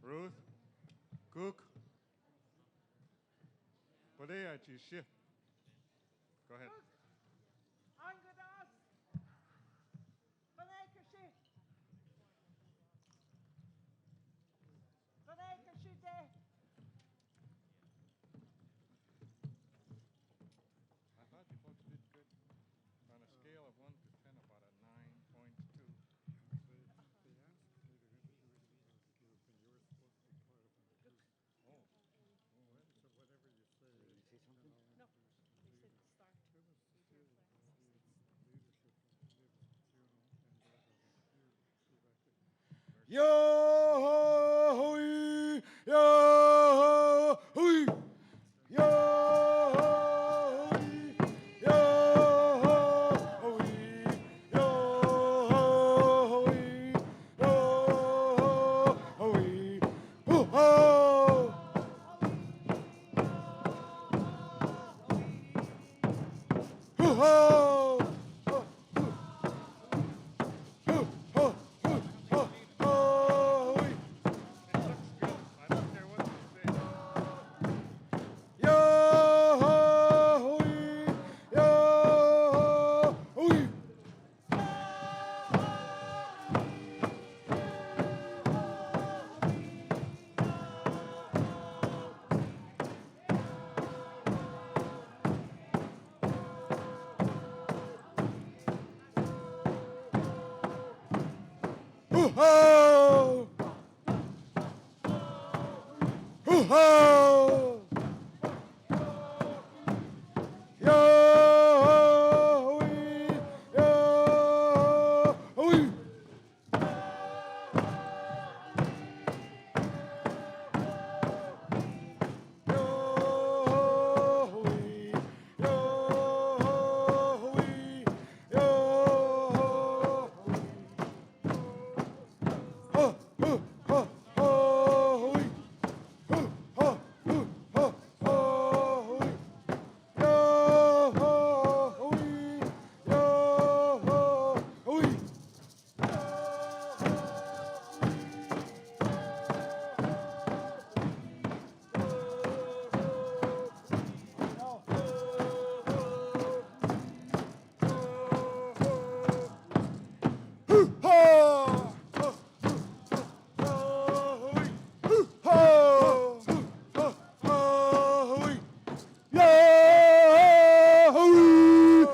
Ruth, Cook, Padea, Chishi. Go ahead. Angadas. Vanekashi. Vanekashi de. I thought you folks did good. On a scale of 1 to 10, about a 9.2. They asked me to do it as a group, and you were supposed to be part of it too. Oh. So whatever you say, Did you say something? No, they said start. it was still the leadership of the funeral and that of a few elected. Yo-hoo-wee, yo-hoo-wee, yo-hoo-wee, yo-hoo-wee, yo-hoo-wee, yo-hoo-wee, hoo-ho! Hoo-ho! Hoo-ho! Hoo-ho! Yo-hoo-wee, yo-hoo-wee. Yo-hoo-wee, yo-hoo-wee, yo-hoo-wee. Ho-ho-ho-ho-wee. Ho-ho-ho-ho-wee. Yo-ho-wee,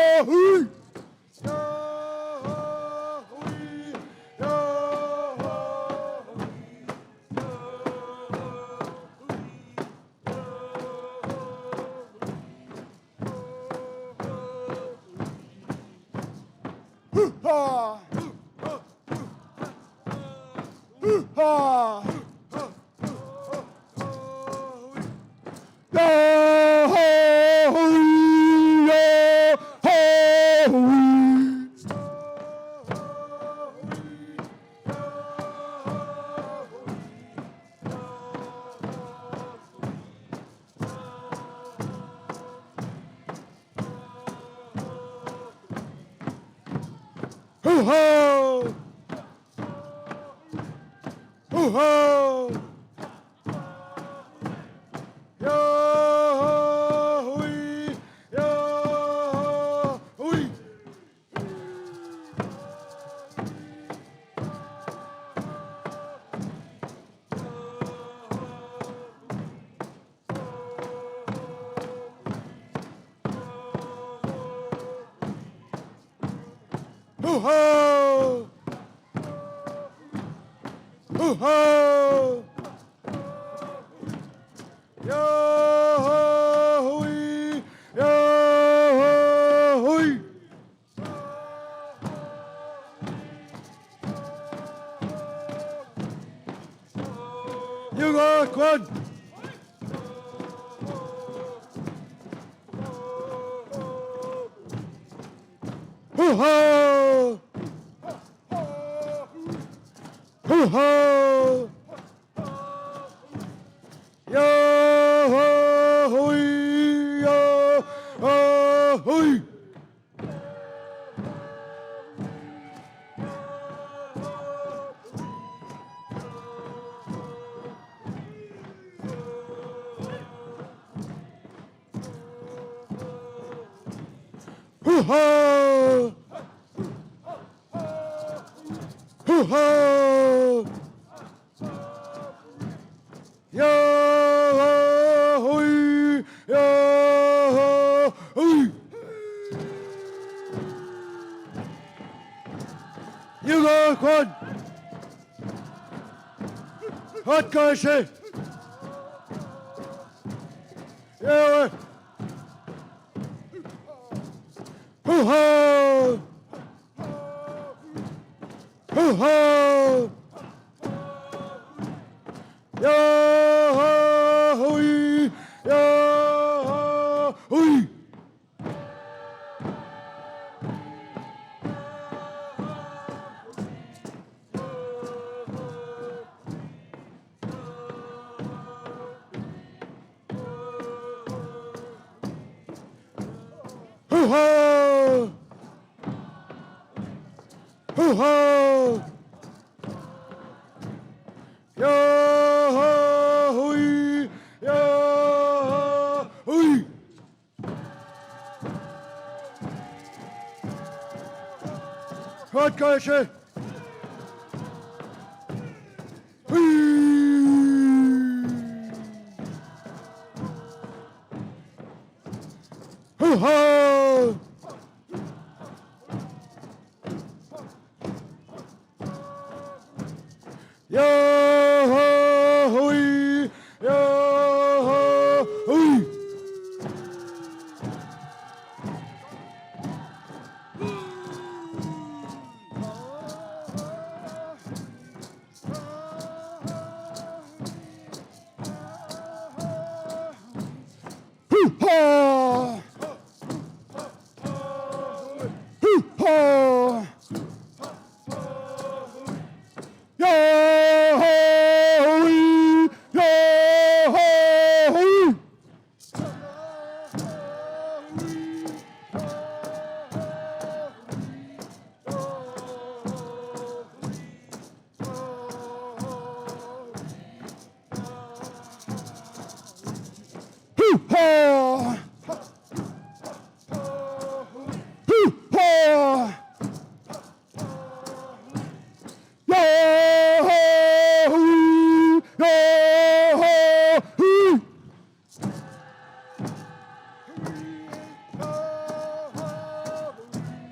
yo-ho-wee. Hoo-ho! Hoo-ho! Yo-hoo-wee, yo-hoo-wee. Hoo-ho! Hoo-ho! Yo-hoo-wee, yo-hoo-wee. You go, Quad. Hoo-ho! Hoo-ho! Yo-ho-wee, yo-ho-wee. Hoo-ha! Hoo-ha! Yo-ho-ee! Yo-ho-ee! You go, Quan! Hot Kashi! Yeah! Hoo-ha! Hoo-ha! Yo-ho-ee! Yo-ho-ee! Hoo-ha! Hoo-ha! Yo-ho-ee! Yo-ho-ee! Hot Kashi! Hoo-ha! Yo-ho-ee! Yo-ho-ee! Hoo-ha! Hoo-ha! Yo-ho-ee! Yo-ho-ee! Hoo-ha! Hoo-ha! Yo-ho-ee! Yo-ho-ee!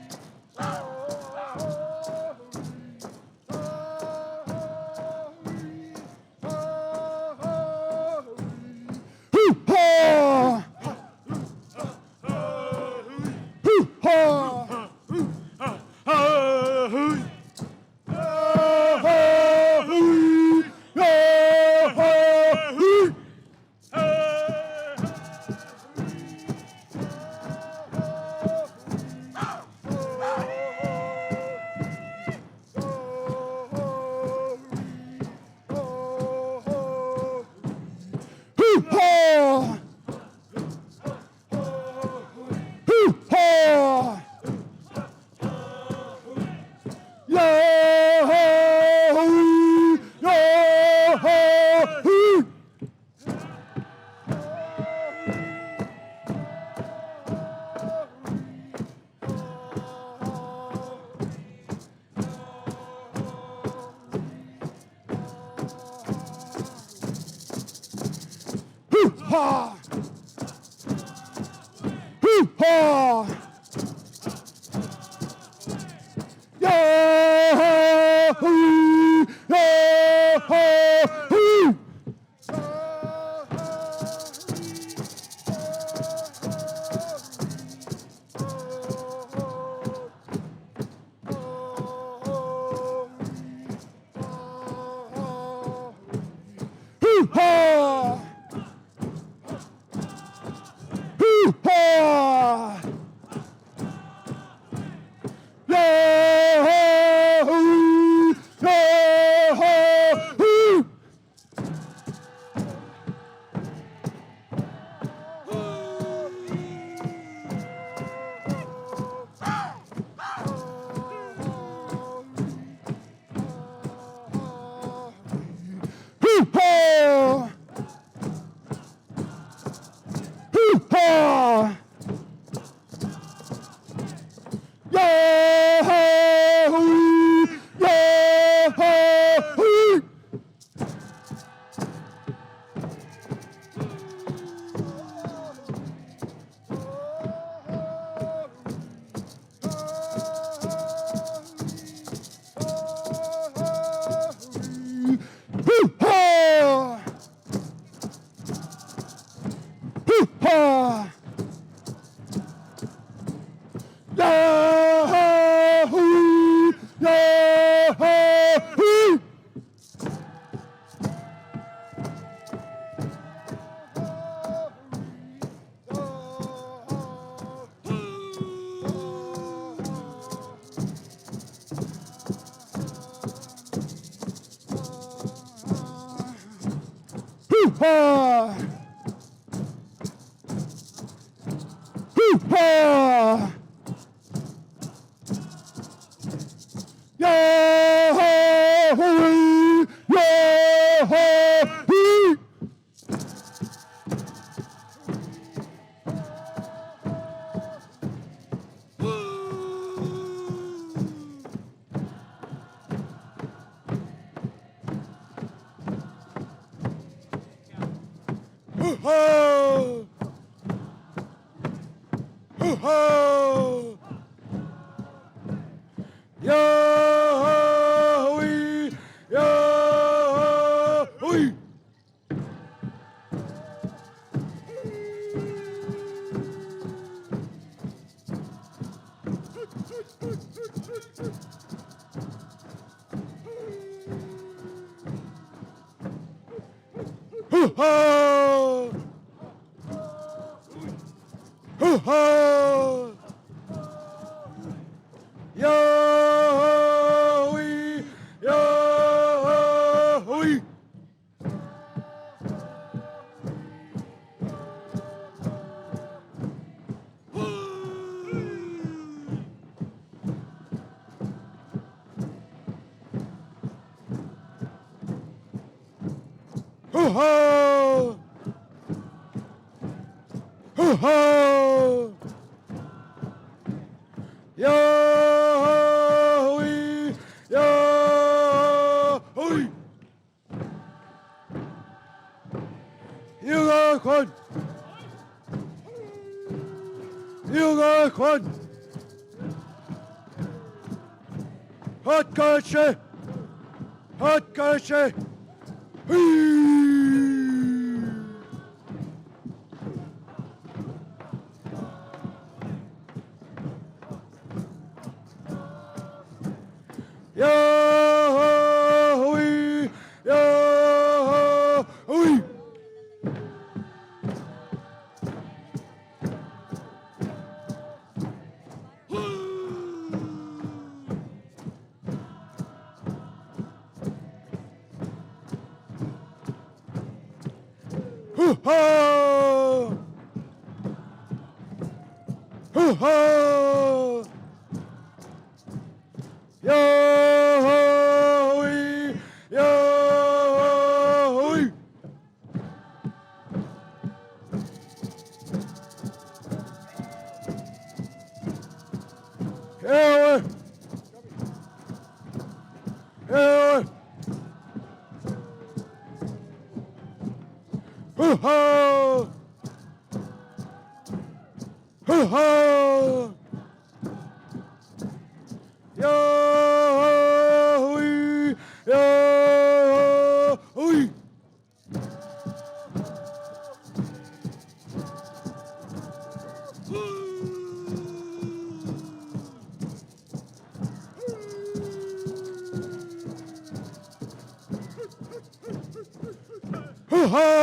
Hoo-ha! Hoo-ha! Yo-ho-ee! Yo-ho-ee! Hoo-ha! Hoo-ha! Yo-ho-ee! Yo-ho-ee! Hoo-ha! Hoo-ha! Yo-ho-ee! Yo-ho-ee! Hoo-ha! ha! Hoo-ha! Yahoo! Yahoo! Hoo-ha! Hoo-ha! Yahoo! Yahoo! Hoo-ha! Hoo-ha! Yahoo! Yahoo! Hoo-ha! Hoo-ha! Yahoo! Yahoo! 유가권! 유가권! 헛것이! 헛것이! 야호이 야호이 후하 후하 야호이 야호이 야호이 야호이 후하 후하 야호이 야호이 후하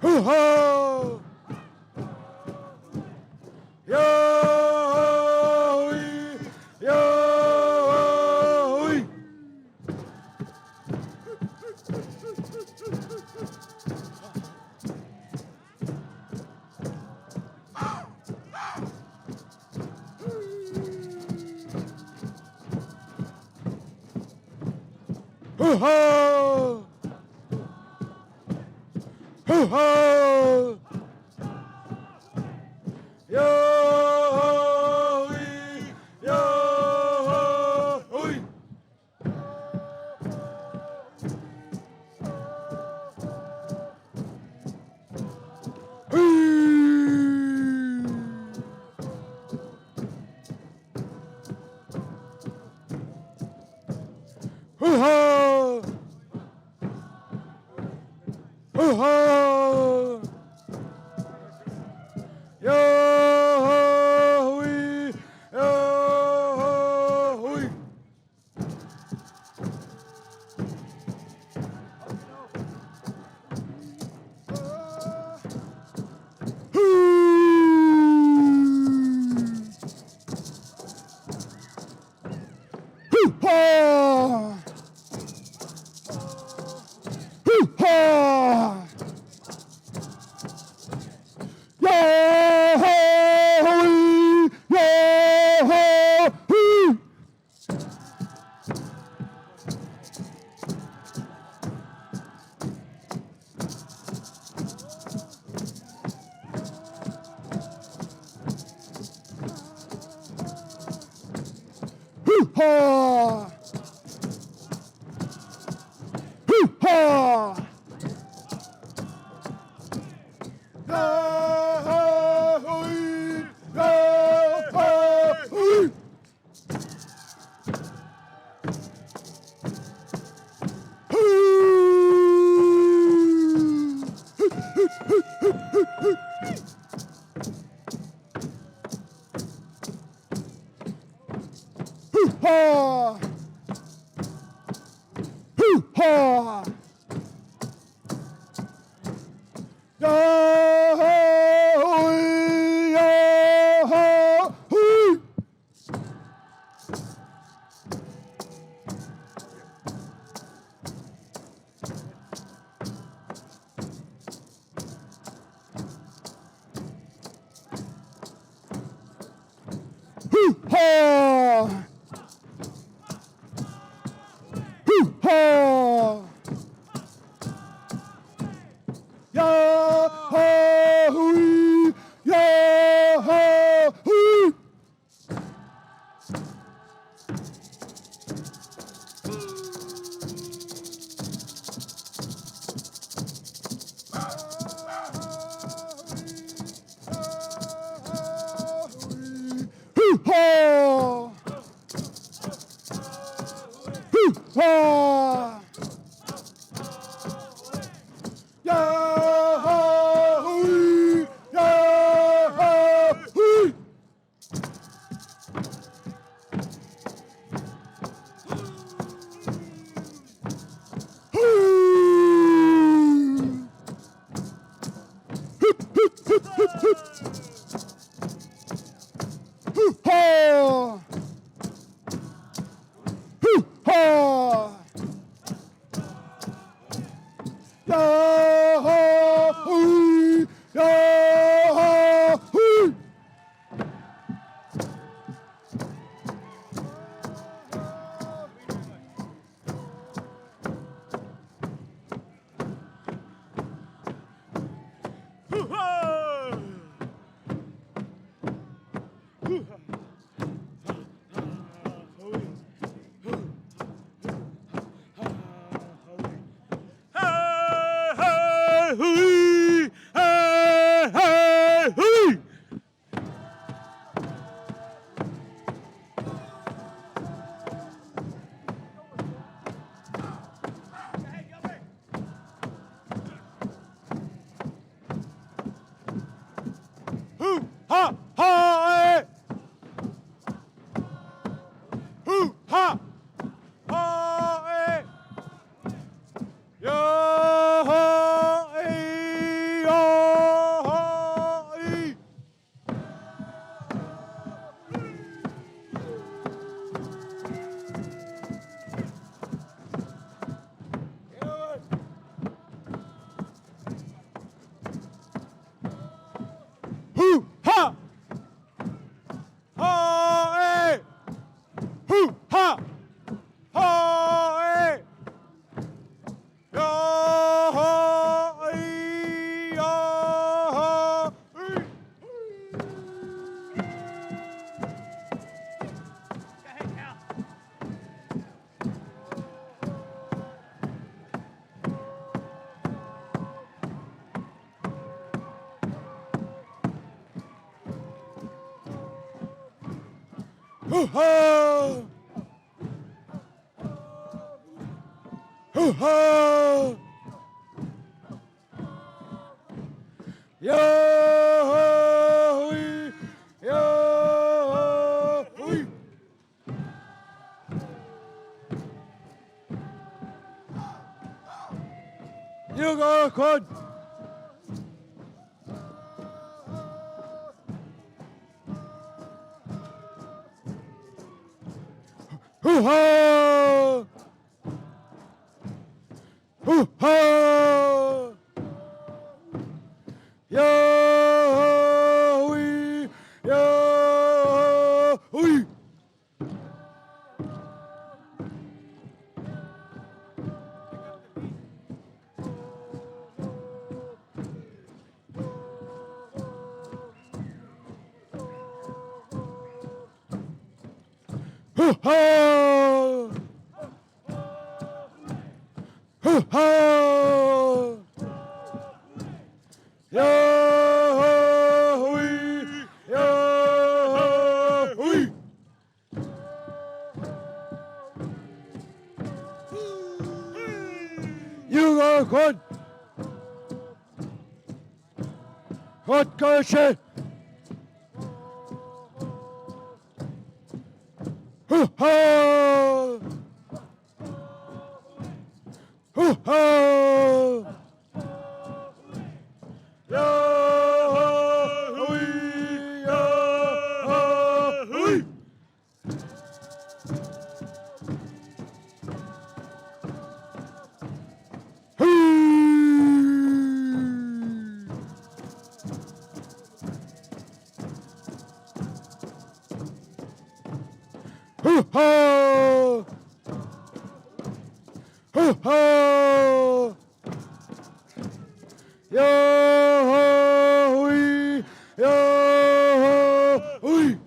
후하 야호이 야호이 후하 후하 야호이 야호이 후하 후하 야호이 야호이 후하 Yahoo! Yahoo! Ha ha eh. Hoo ha ha eh. Yo ha eh yo ha eh. Hoo ha ha eh. Hoo ha ha eh. Yo ha eh yo ha eh. Hoo ha! Hoo ha! Yo hoo yo hoo. You go, Con. Hoo ha! Hoo ha! Yo hoo yo hoo. Hoo ha! Hoo ha! Yo hoo yo hoo. You go, Con. Hot Goshen. Hoo ha! Hoo ha! Yo hoo yo hoo. Hoo ha! Hoo ha! Yo hoo yo hoo.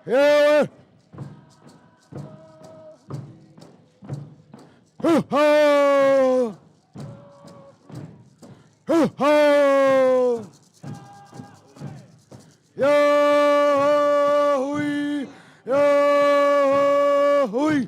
Yeah. Hoo ha! Hoo ha! Yo hoo yo hoo.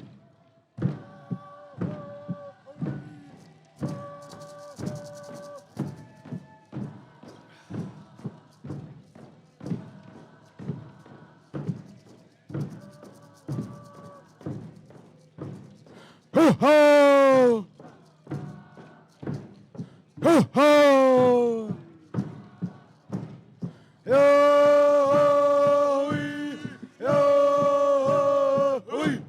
Hoo ha! Hoo ha! Yo-ho-wee, yo-ho-wee.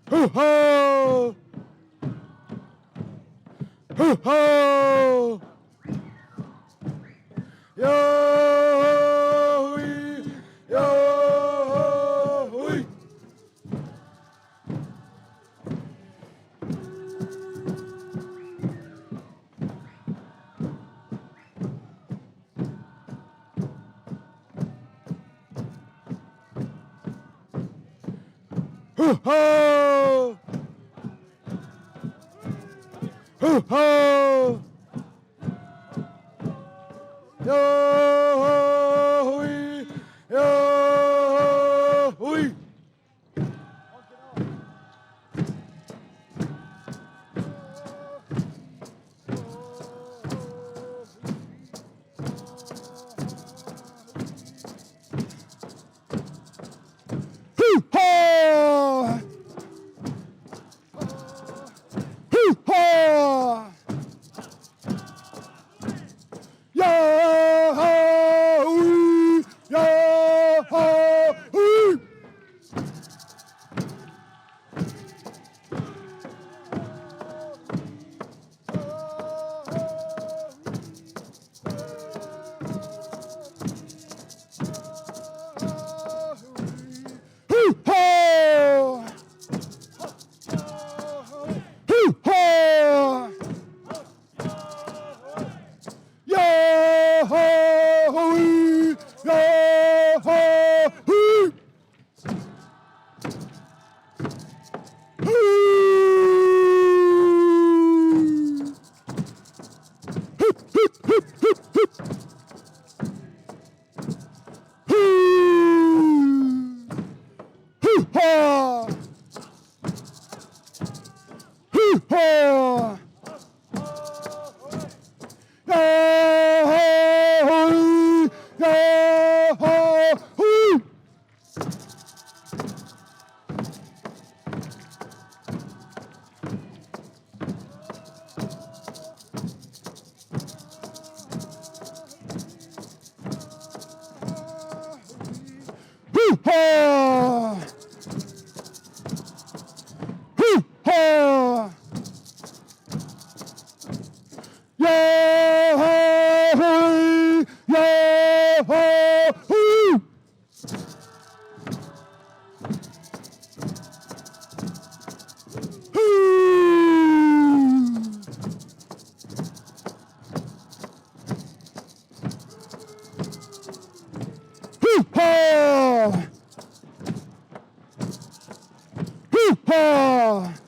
Ho-ho! Ho-ho! Yo-ho-wee, yo-ho-wee. Ho-ho! Ho-ho! Yo-ho-wee, yo-ho-wee. Hoo-ha! Hoo-ha! Yo-ho-wee, yo-ho-wee. Hoo-ha! Hoo-ha! Yo-ho-wee, yo-ho-wee. Hoo-ha! Hoo-ha! Yo-ho-wee, yo-ho-wee. Hoo-ha! Hoo-ha! Yo-ho-wee, yo-ho-wee. Hoo-ha! Hoo-ha!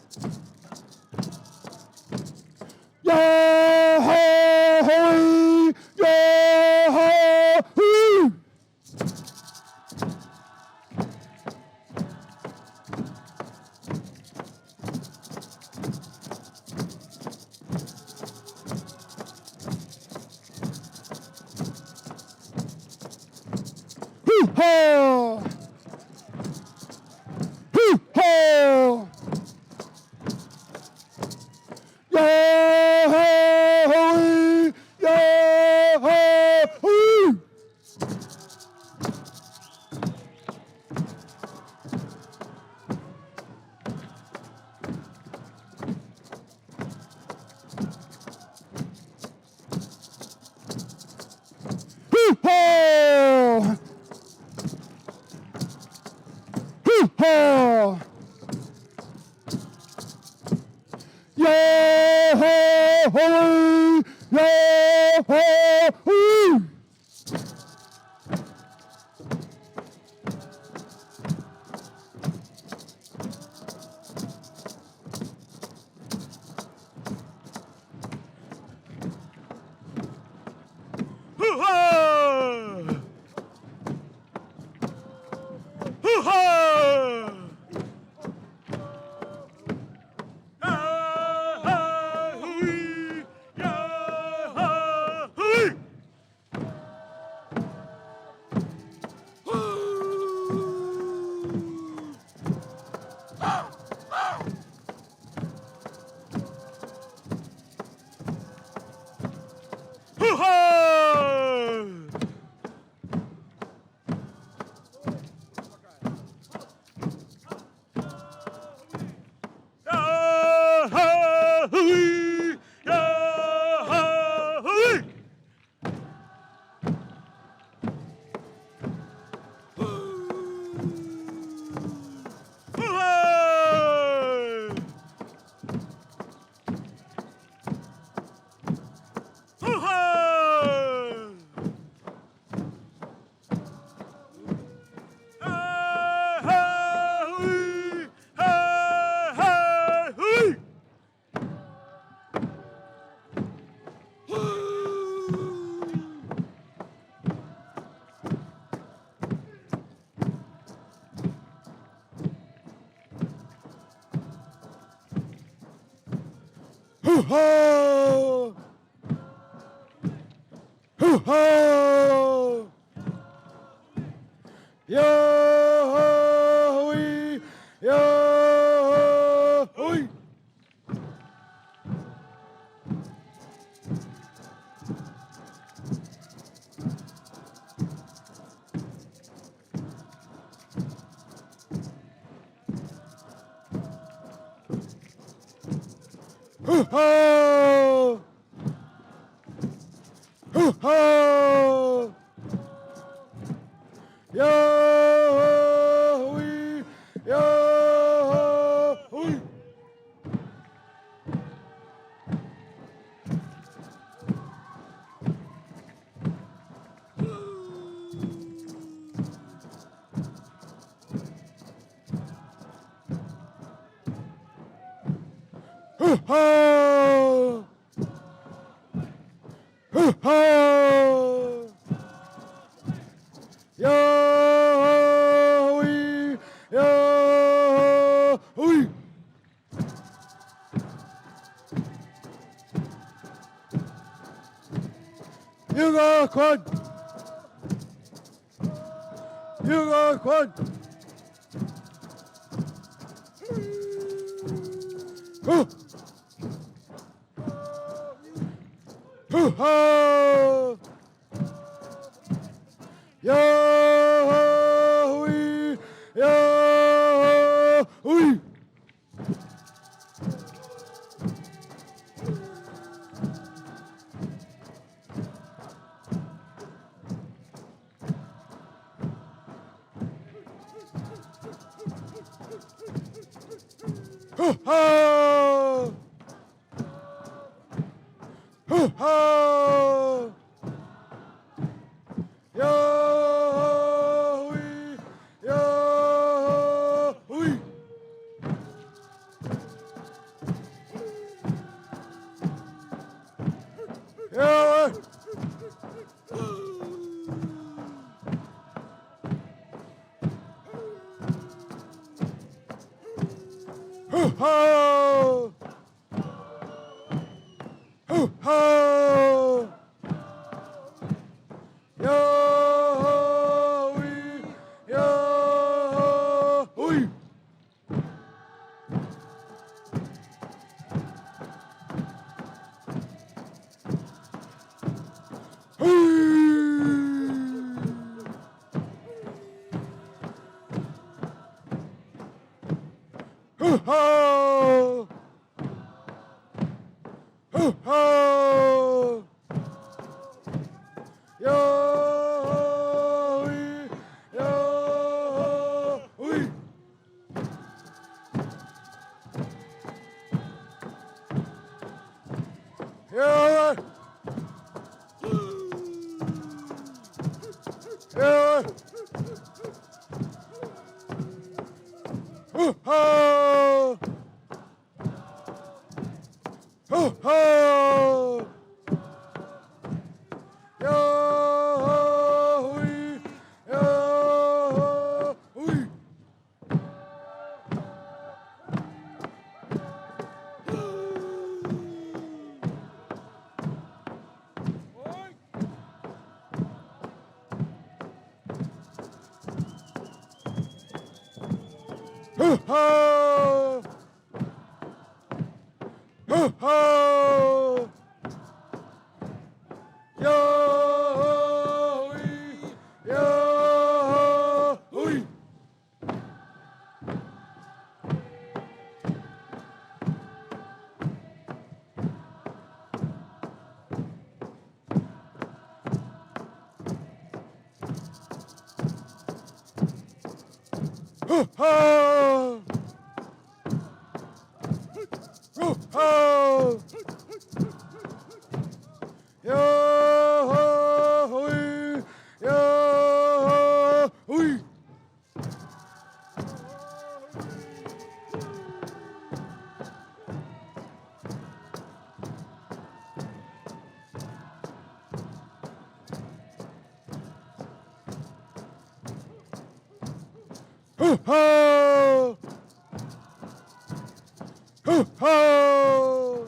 Yo-ho-wee, yo-ho-wee. Hoo-ha! Hoo-ha! Yo-ho-wee, yo-ho-wee. Hoo-ha! Hoo-ha! Hoo-ha! Yo-ho-wee! Yo-ho-wee! Hoo-ha! Hoo-ha! Yo-ho-wee! Yo-ho-wee! Hoo-ha! Hoo-ha! Yo-ho-wee! Yo-ho-wee! You go, Quad! You go, Quad! Hoo! Hoo-ha! Yo-ho-wee! Yo-ho-wee! Hoo-ha! Hoo-ha! Yo-ho-wee! Yo-ho-wee! Yeah! Hoo-ha! Hoo-ha! Yo-ho-wee! Yo-ho-wee! Hoo-ha! Hoo-ha! Yo-ho-wee! Yo-ho-wee! Yeah! Yeah! Hoo-ha! Hoo-ha! Yo-ho-wee! Yo-ho-wee! Hoo-ha! Hoo-ha! Yo-ho-wee! Yo-ho-wee! Hoo-ha! Hoo-ha! Yo-ho-wee! Yo-ho-wee! Hoo-ha! Hoo-ha!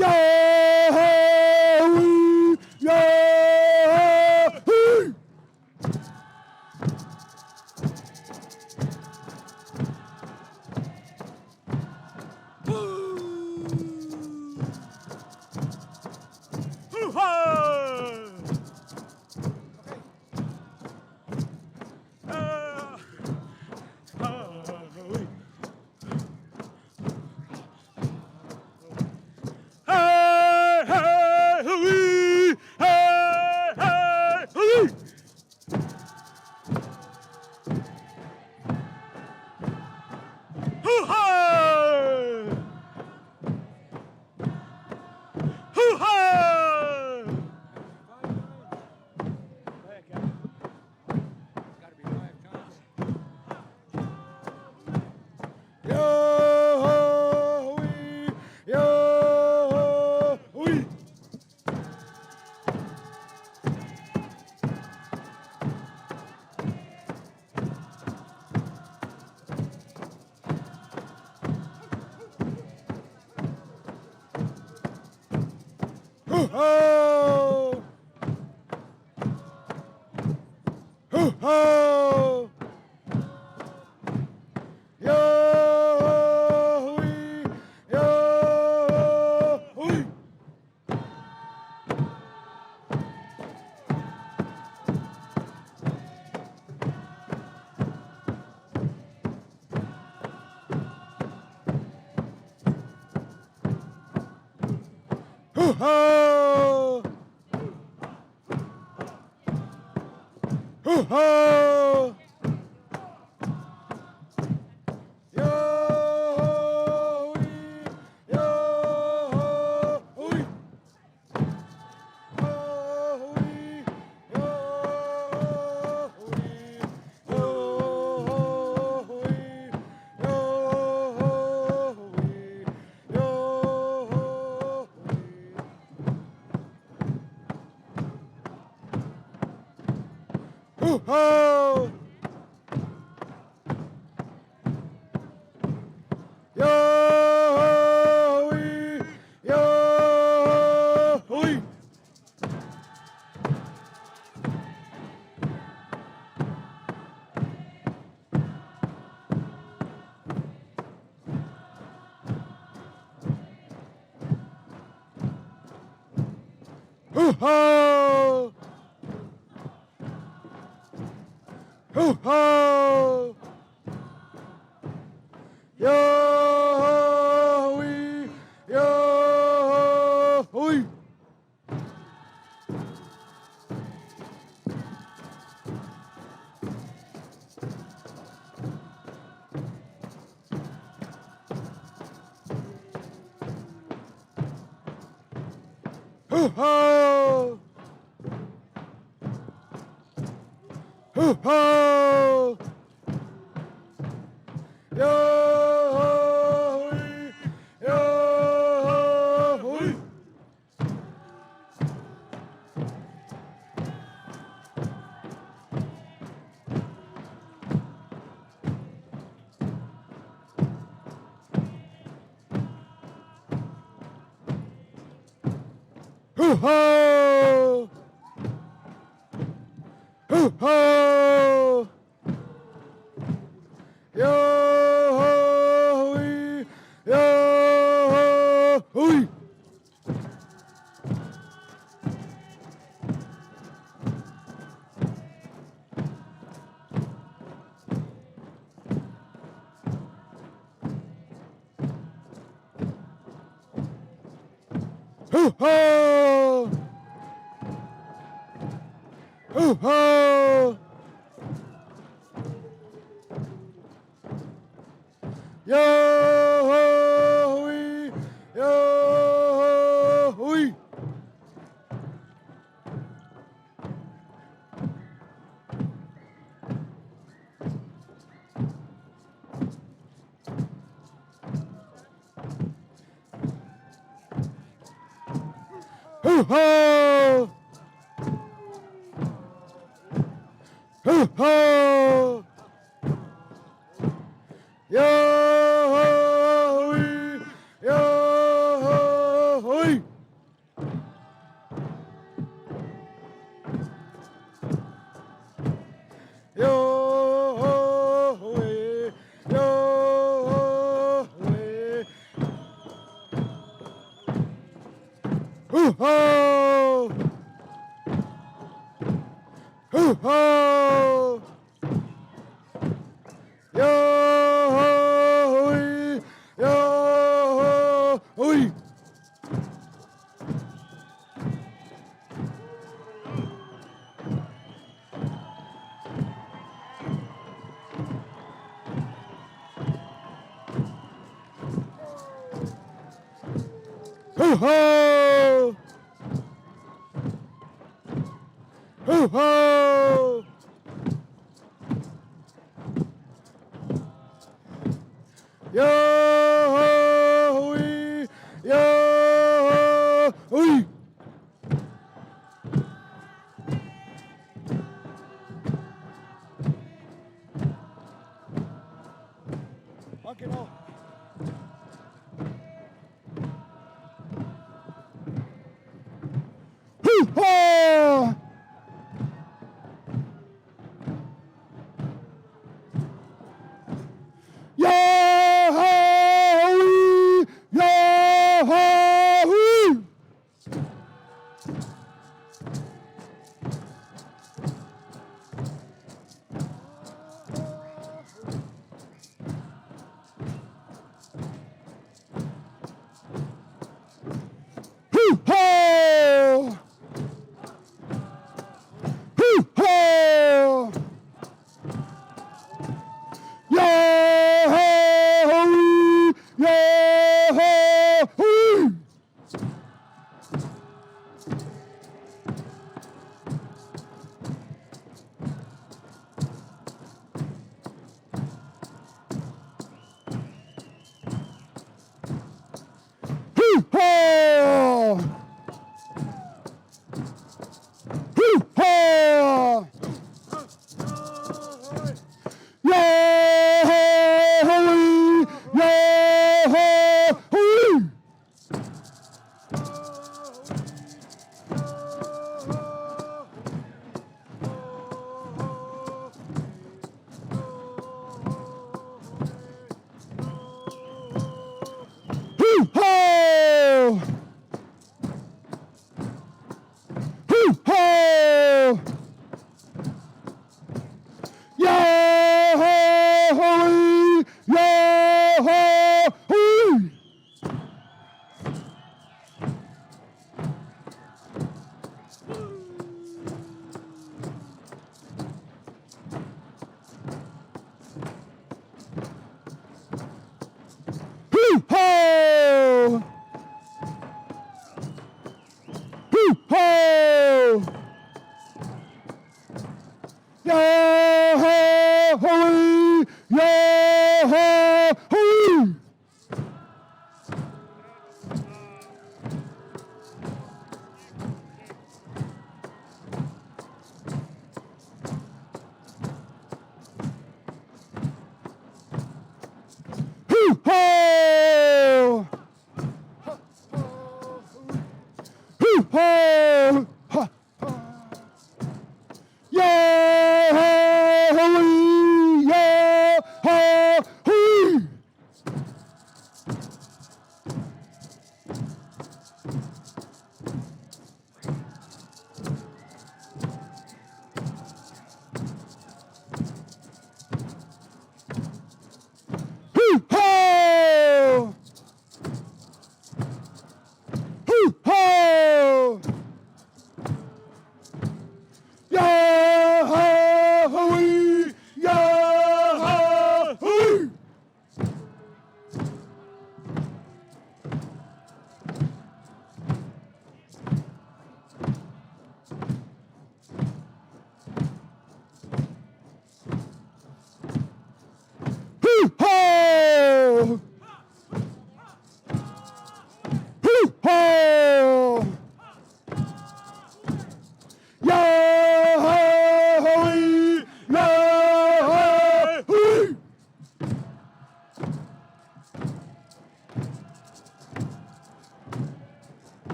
Yahweh, Yahweh. Gotta be 5 times. Yahweh, Yahweh. Ho-ho! Ho-ho! Yahweh, Yahweh. Ho-ho! Ho-ho! Yahweh, Yahweh. Yahweh, Ho-ho! Yahweh, Yahweh. Ho-ho! Ho-ho! Yahweh, Yahweh. Ho-ho! Ho-ho! Yahweh, Yahweh. Ho-ho! Ho-ho! Yahweh, Yahweh. Ho-ho! Ho-ho! Yahweh, Yahweh. Ho-ho! Ho-ho! Yahweh, Yahweh. Hoo-ho! Hoo-ho! Yo-ho-wee! Yo-ho-wee! Hoo-ho! Hoo-ho! Yo-ho-wee! Yo-ho-wee! Honk it all. Hoo-ha! Yo-ho-wee! Yo-ho-wee! Hoo-ho! Hoo-ho! Yo-ho-wee! Yo-ho-wee! Hoo-ho! Hoo-ho! Yo-ho-wee! Yo-ho-wee! Hoo-ho! Hoo-ho! Yo-ho-wee! Yo-ho-wee! Hoo-ho! Hoo-ho! Yo-ho-wee! Yo-ho-wee! Hoo-ho! Hoo-ho! Ha! Yo-ho-wee! Yo-ho-wee! Hoo-ho! Hoo-ho!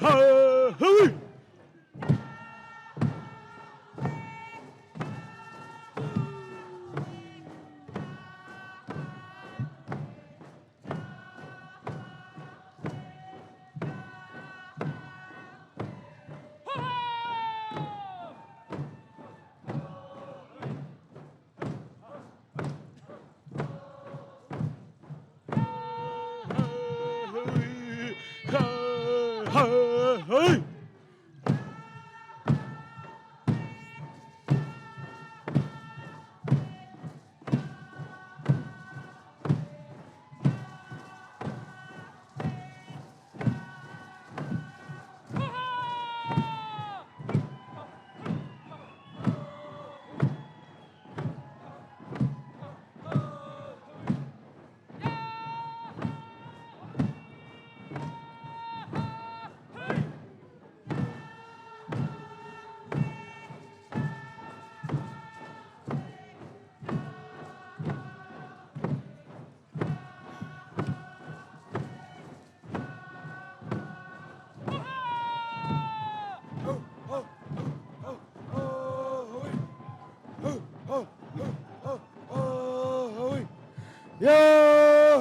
Yahweh!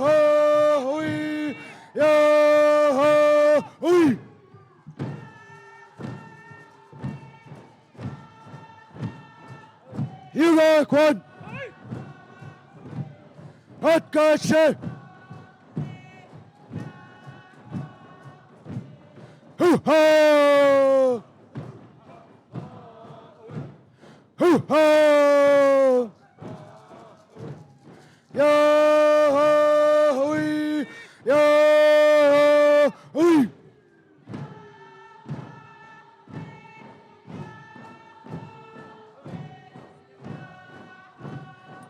Yahweh! Yahweh! Iraq one! Atkache! Hoo-ha! Hoo-ha! Yahweh! Yahweh!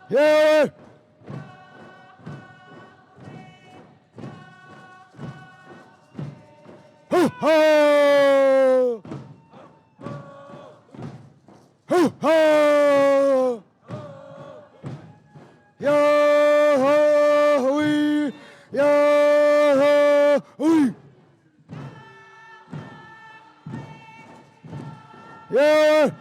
Yahweh! Ho-ho! Ho-ho! Yahweh! Yahweh! Yahweh!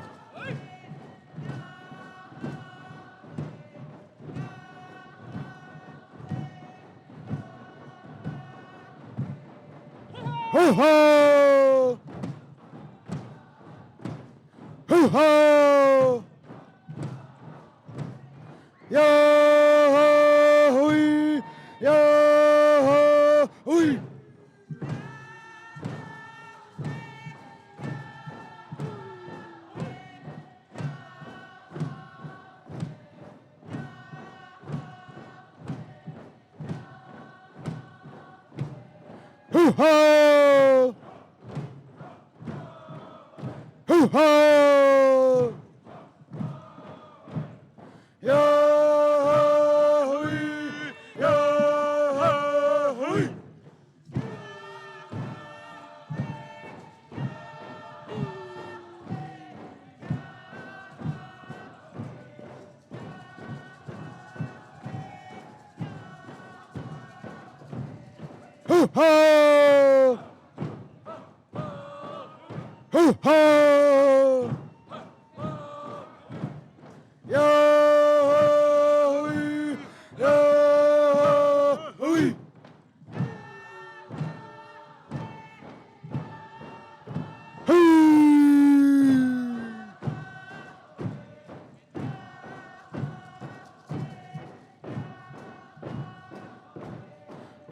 Ho-ho! Ho-ho! Yahweh! Yahweh! Hoo-ha! Hoo-ha! Yahweh! Yahweh! Hoo-ha! Hoo-ha! Yahweh! Yahweh!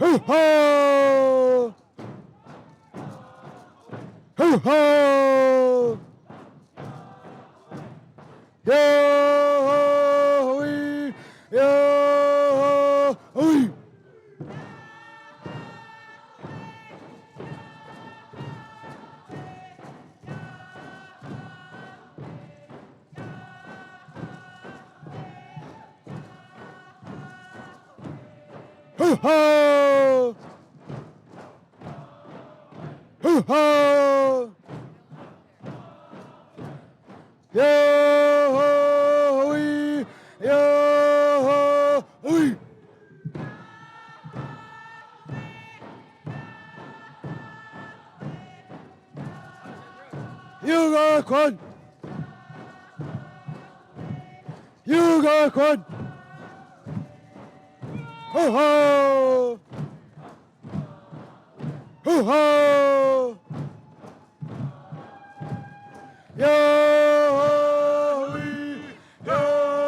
Hoo-ha! Hoo-ha! Yahweh! Yahweh! Hoo-ha! Hoo-ha! Yahweh! Yahweh! You got one. You got one. Ho ho. Ho ho. Yo ho. Yo ho.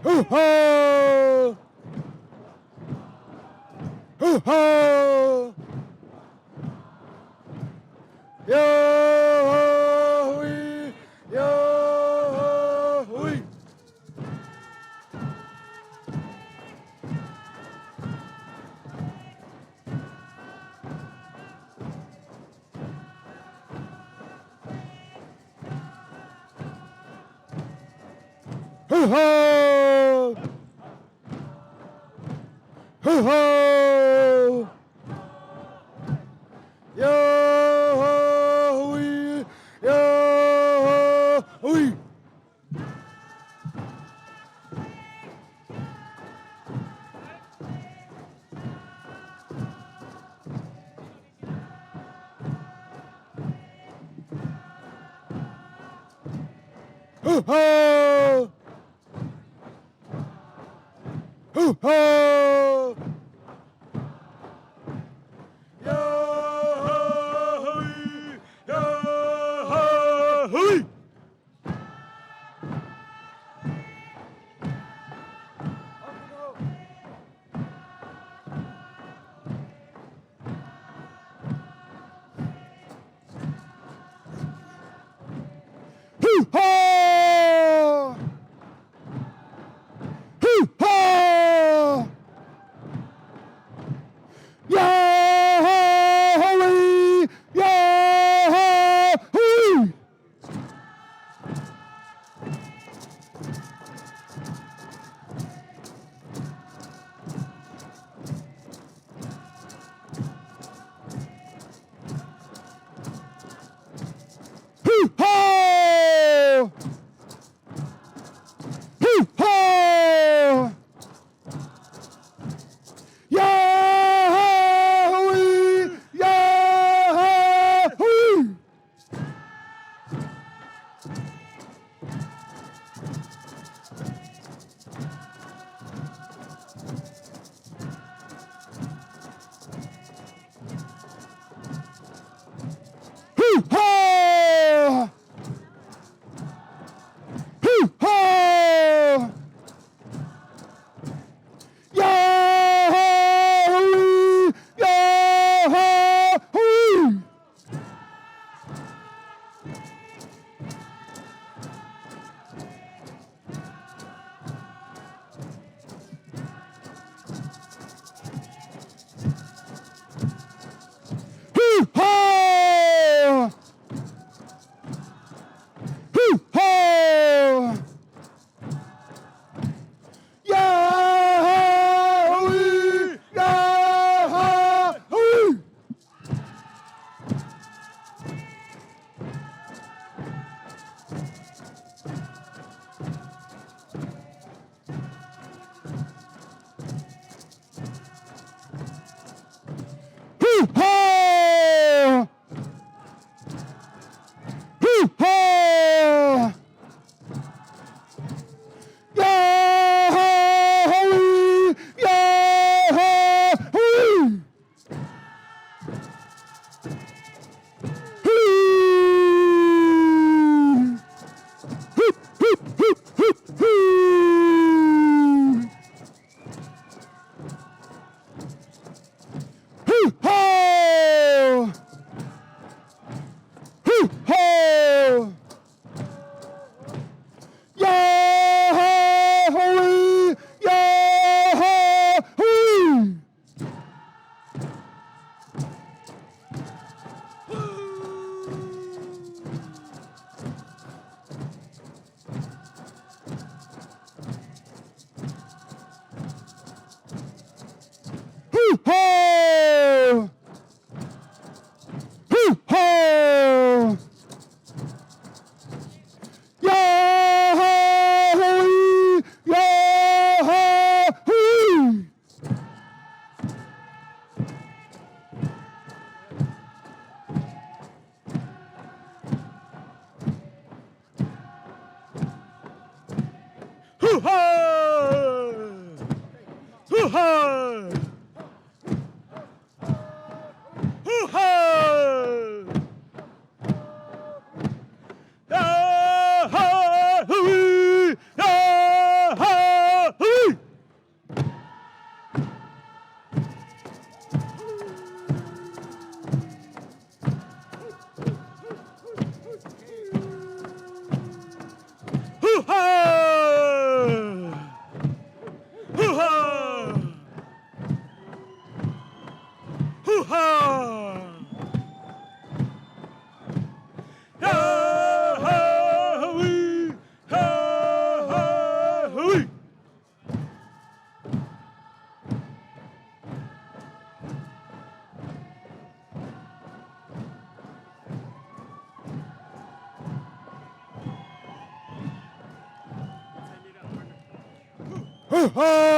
Ho ho! Ho ho! Yo ho wee! Yo ho wee! Ho ho! Ho ho! Yo ho wee! Yo ho wee! Ho ho! Ho ho! Yo ho wee! Yo ho wee! Hoo-ha! Hoo-ha! Hoo-ha! Ha-ha-wee! Ha-ha-wee! Hoo-ha!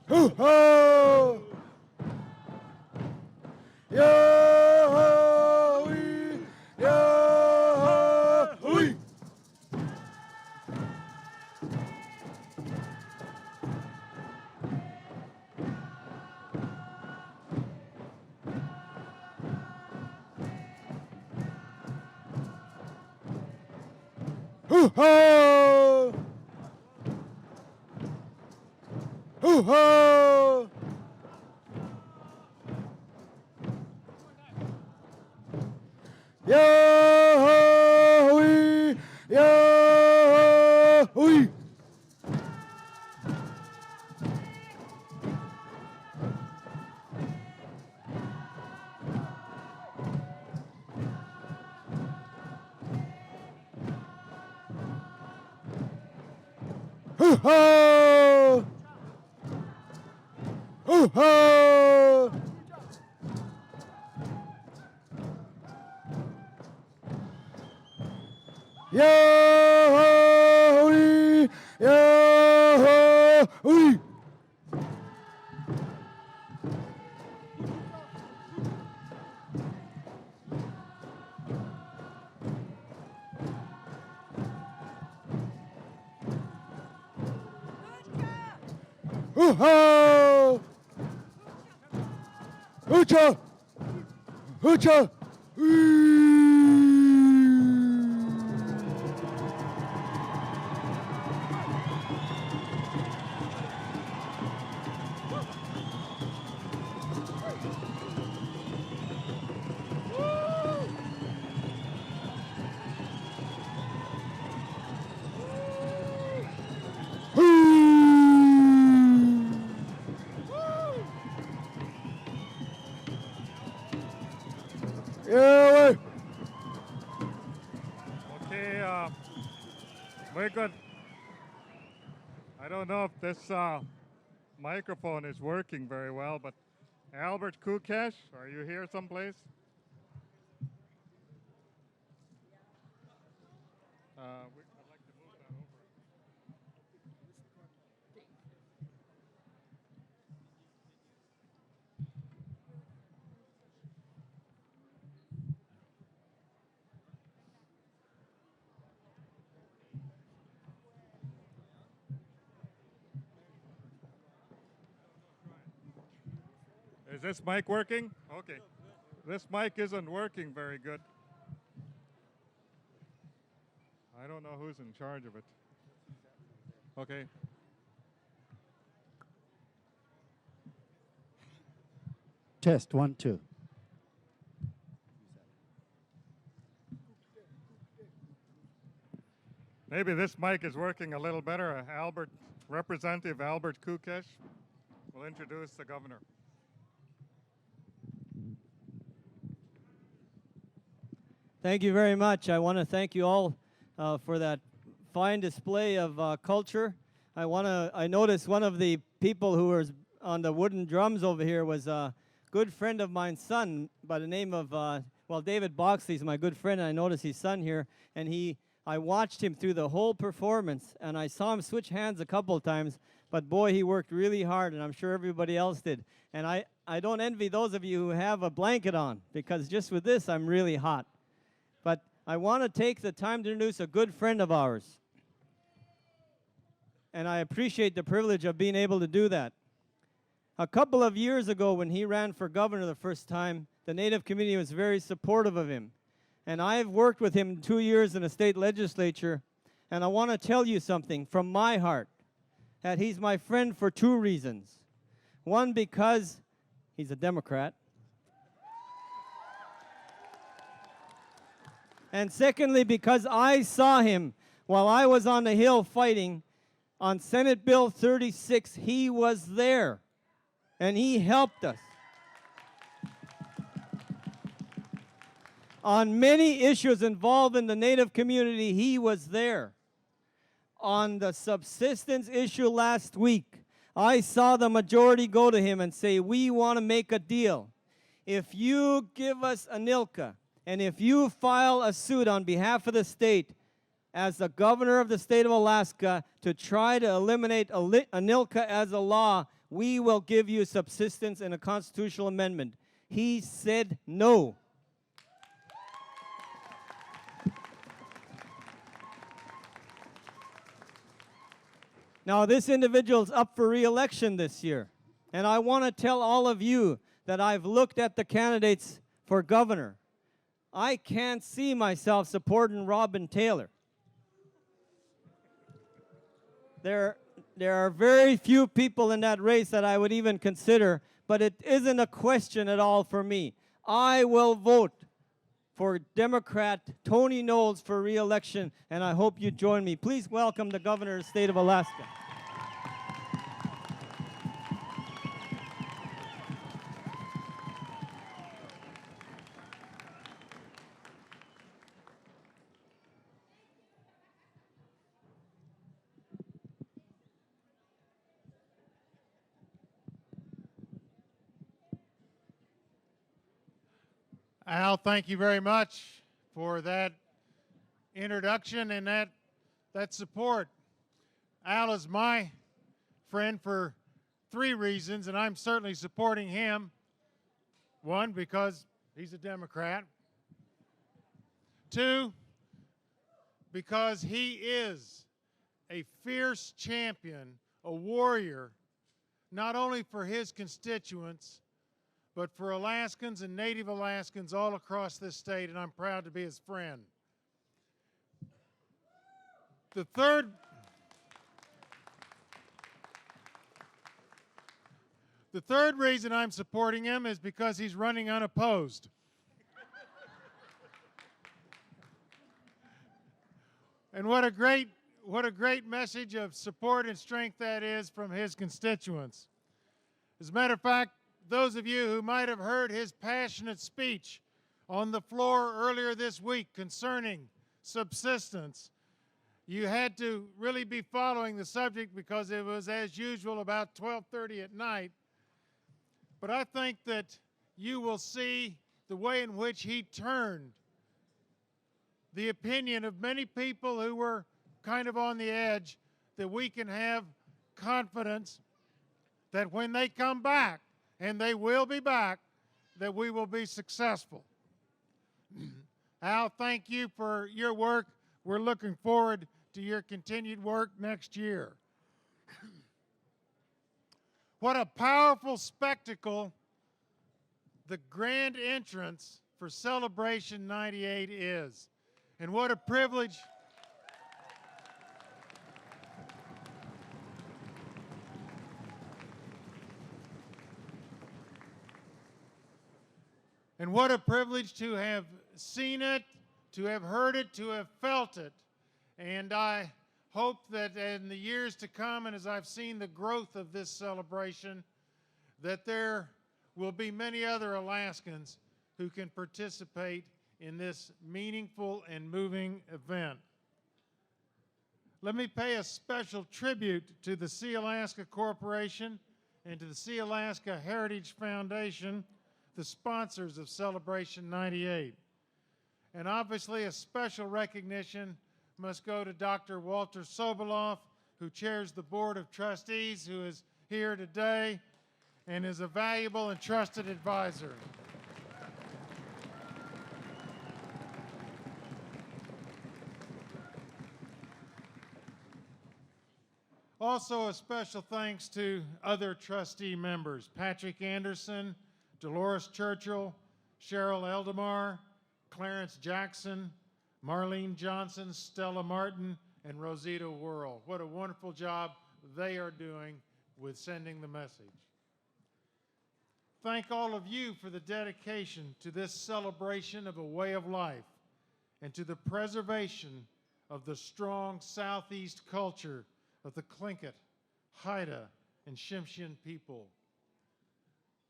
Hoo-ha! Yah-wee! Yah-wee! Hoo-ha! Hoo-ha! Yah-wee! Yah-wee! Hoo-ha! Hoo-ha! Yah-wee! Yah-wee! Hoo-ha! Hoocha! Hoocha! Yeah, Okay, we're good. I don't know if this microphone is working very well, but Albert Kukesh, are you here someplace? I'd like to move that over. Is this mic working? Okay. This mic isn't working very good. I don't know who's in charge of it. Okay. Test 1, 2. Maybe this mic is working a little better. Representative Albert Kukesh will introduce the governor. Thank you very much. I want to thank you all for that fine display of culture. I noticed one of the people who was on the wooden drums over here was a good friend of mine's son by the name of, David Boxley's my good friend, and I noticed his son here, and I watched him through the whole performance, and I saw him switch hands a couple of times, but boy, he worked really hard, and I'm sure everybody else did. And I don't envy those of you who have a blanket on, because just with this, I'm really hot. But I want to take the time to introduce a good friend of ours. And I appreciate the privilege of being able to do that. A couple of years ago, when he ran for governor the first time, the Native community was very supportive of him. And I've worked with him 2 years in the state legislature, and I want to tell you something from my heart, that he's my friend for 2 reasons. One, because he's a Democrat. And secondly, because I saw him while I was on the Hill fighting on Senate Bill 36, he was there. and he helped us. On many issues involving the Native community, he was there. On the subsistence issue last week, I saw the majority go to him and say, we want to make a deal. If you give us Anilka, and if you file a suit on behalf of the state as the governor of the state of Alaska to try to eliminate Anilka as a law, we will give you subsistence and a constitutional amendment. He said no. Now, this individual's up for re-election this year, and I want to tell all of you that I've looked at the candidates for governor. I can't see myself supporting Robin Taylor. There are very few people in that race that I would even consider, but it isn't a question at all for me. I will vote for Democrat Tony Knowles for re-election, and I hope you join me. Please welcome the governor of the state of Alaska. Al, thank you very much for that introduction and that support. Al is my friend for 3 reasons, and I'm certainly supporting him. 1, because he's a Democrat. 2, because he is a fierce champion, a warrior, not only for his constituents, but for Alaskans and Native Alaskans all across this state, and I'm proud to be his friend. The third reason I'm supporting him is because he's running unopposed. And what a great message of support and strength that is from his constituents. As a matter of fact, those of you who might have heard his passionate speech on the floor earlier this week concerning subsistence, you had to really be following the subject because it was, as usual, about 12:30 at night. But I think that you will see the way in which he turned the opinion of many people who were kind of on the edge, that we can have confidence that when they come back, and they will be back, that we will be successful. Al, thank you for your work. We're looking forward to your continued work next year. What a powerful spectacle the grand entrance for Celebration 98 is. And what a privilege. And what a privilege to have seen it, to have heard it, to have felt it. And I hope that in the years to come, and as I've seen the growth of this celebration, that there will be many other Alaskans who can participate in this meaningful and moving event. Let me pay a special tribute to the Sealaska Corporation and to the Sealaska Heritage Foundation, the sponsors of Celebration 98. And obviously a special recognition must go to Dr. Walter Sobolov, who chairs the Board of Trustees, who is here today and is a valuable and trusted advisor. Also a special thanks to other trustee members, Patrick Anderson, Dolores Churchill, Cheryl Eldemar, Clarence Jackson, Marlene Johnson, Stella Martin, and Rosita Whirl. What a wonderful job they are doing with sending the message. Thank all of you for the dedication to this celebration of a way of life and to the preservation of the strong Southeast culture of the Tlingit, Haida, and Tsimshian people.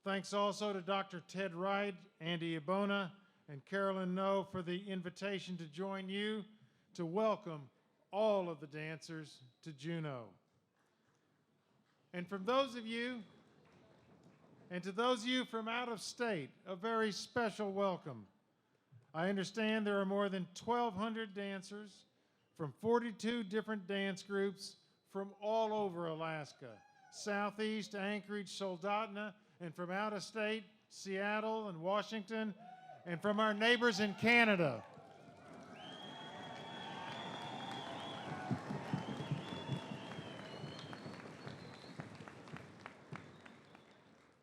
Thanks also to Dr. Ted Wright, Andy Ibona, and Carolyn No for the invitation to join you to welcome all of the dancers to Juneau. And from those of you, and to those of you from out of state, a very special welcome. I understand there are more than 1,200 dancers from 42 different dance groups from all over Alaska, Southeast, Anchorage, Soldotna, and from out of state, Seattle and Washington, and from our neighbors in Canada.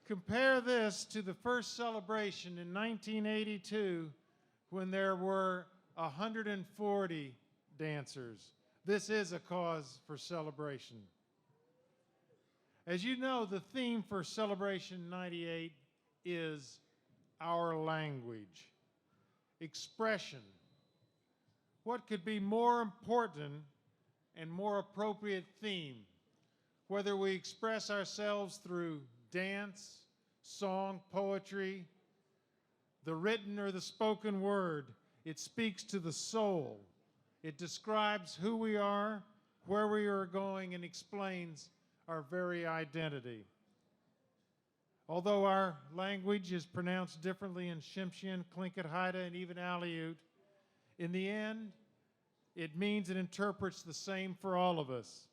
Compare this to the first celebration in 1982 when there were 140 dancers. This is a cause for celebration. As you know, the theme for Celebration 98 is our language, expression. What could be more important and more appropriate theme? Whether we express ourselves through dance, song, poetry, the written or the spoken word, it speaks to the soul. It describes who we are, where we are going, and explains our very identity. Although our language is pronounced differently in Tsimshian, Tlingit, Haida, and even Aleut, in the end, it means and interprets the same for all of us.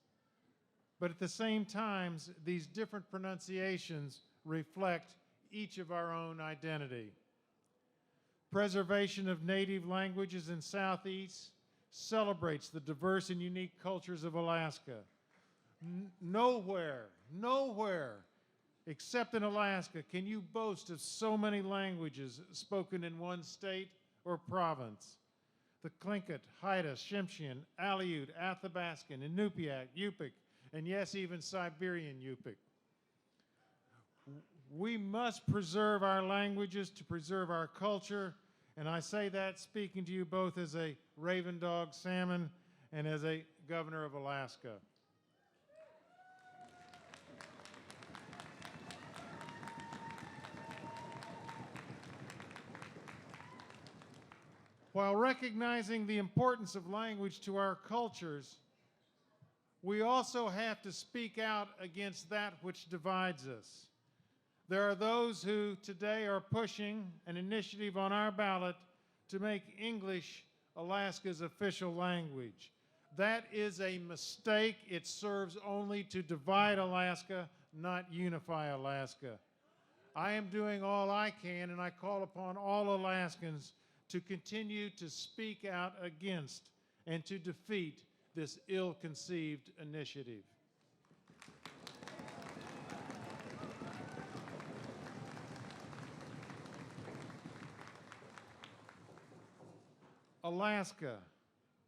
But at the same time, these different pronunciations reflect each of our own identity. Preservation of native languages in Southeast celebrates the diverse and unique cultures of Alaska. Nowhere, except in Alaska, can you boast of so many languages spoken in one state or province. The Tlingit, Haida, Tsimshian, Aleut, Athabaskan, Inupiaq, Yupik, and yes, even Siberian Yupik. We must preserve our languages to preserve our culture, and I say that speaking to you both as a Raven Dog Salmon and as a governor of Alaska. While recognizing the importance of language to our cultures, we also have to speak out against that which divides us. There are those who today are pushing an initiative on our ballot to make English Alaska's official language. That is a mistake. It serves only to divide Alaska, not unify Alaska. I am doing all I can, and I call upon all Alaskans to continue to speak out against and to defeat this ill-conceived initiative. Alaska,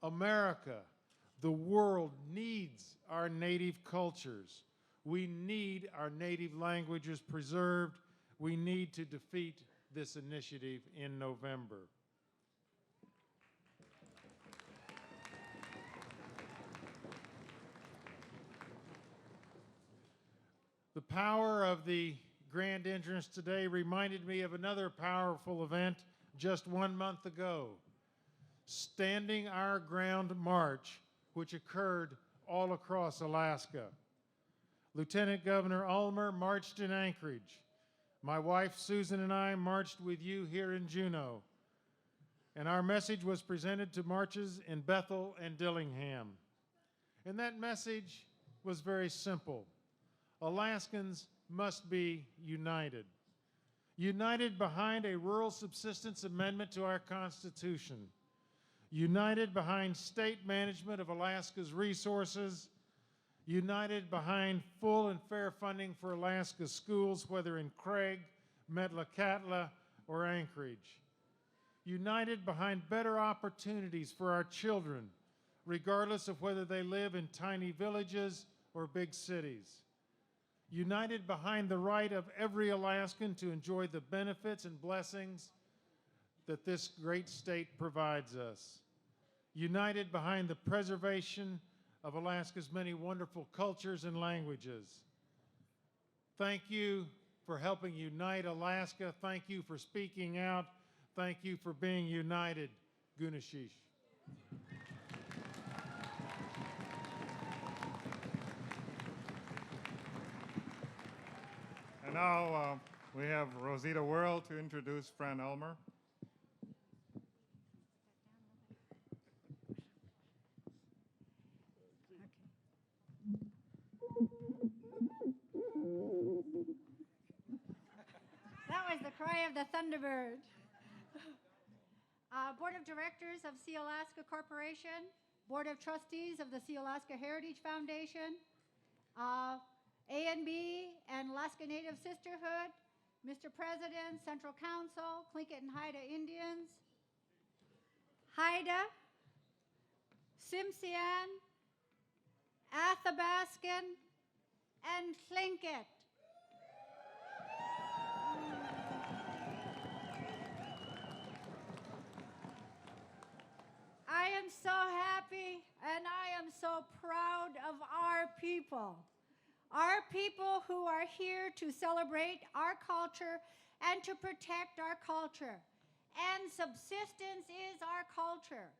America, the world needs our native cultures. We need our native languages preserved. We need to defeat this initiative in November. The power of the grand entrance today reminded me of another powerful event just 1 month ago, Standing Our Ground March, which occurred all across Alaska. Lieutenant Governor Ulmer marched in Anchorage. My wife Susan and I marched with you here in Juneau. And our message was presented to marches in Bethel and Dillingham. And that message was very simple. Alaskans must be united. United behind a rural subsistence amendment to our Constitution. United behind state management of Alaska's resources. United behind full and fair funding for Alaska's schools, whether in Craig, Metlakatla, or Anchorage. United behind better opportunities for our children, regardless of whether they live in tiny villages or big cities. United behind the right of every Alaskan to enjoy the benefits and blessings that this great state provides us. United behind the preservation of Alaska's many wonderful cultures and languages. Thank you for helping unite Alaska. Thank you for speaking out. Thank you for being united, Gunashish. And now we have Rosita Worrell to introduce Fran Elmer. That was the cry of the Thunderbird. Board of Directors of Sealaska Corporation, Board of Trustees of the Sealaska Heritage Foundation, A&B and Alaska Native Sisterhood, Mr. President, Central Council, Tlingit and Haida Indians, Haida, Tsimshian, Athabaskan, and Tlingit. I am so happy and I am so proud of our people who are here to celebrate our culture and to protect our culture. And subsistence is our culture.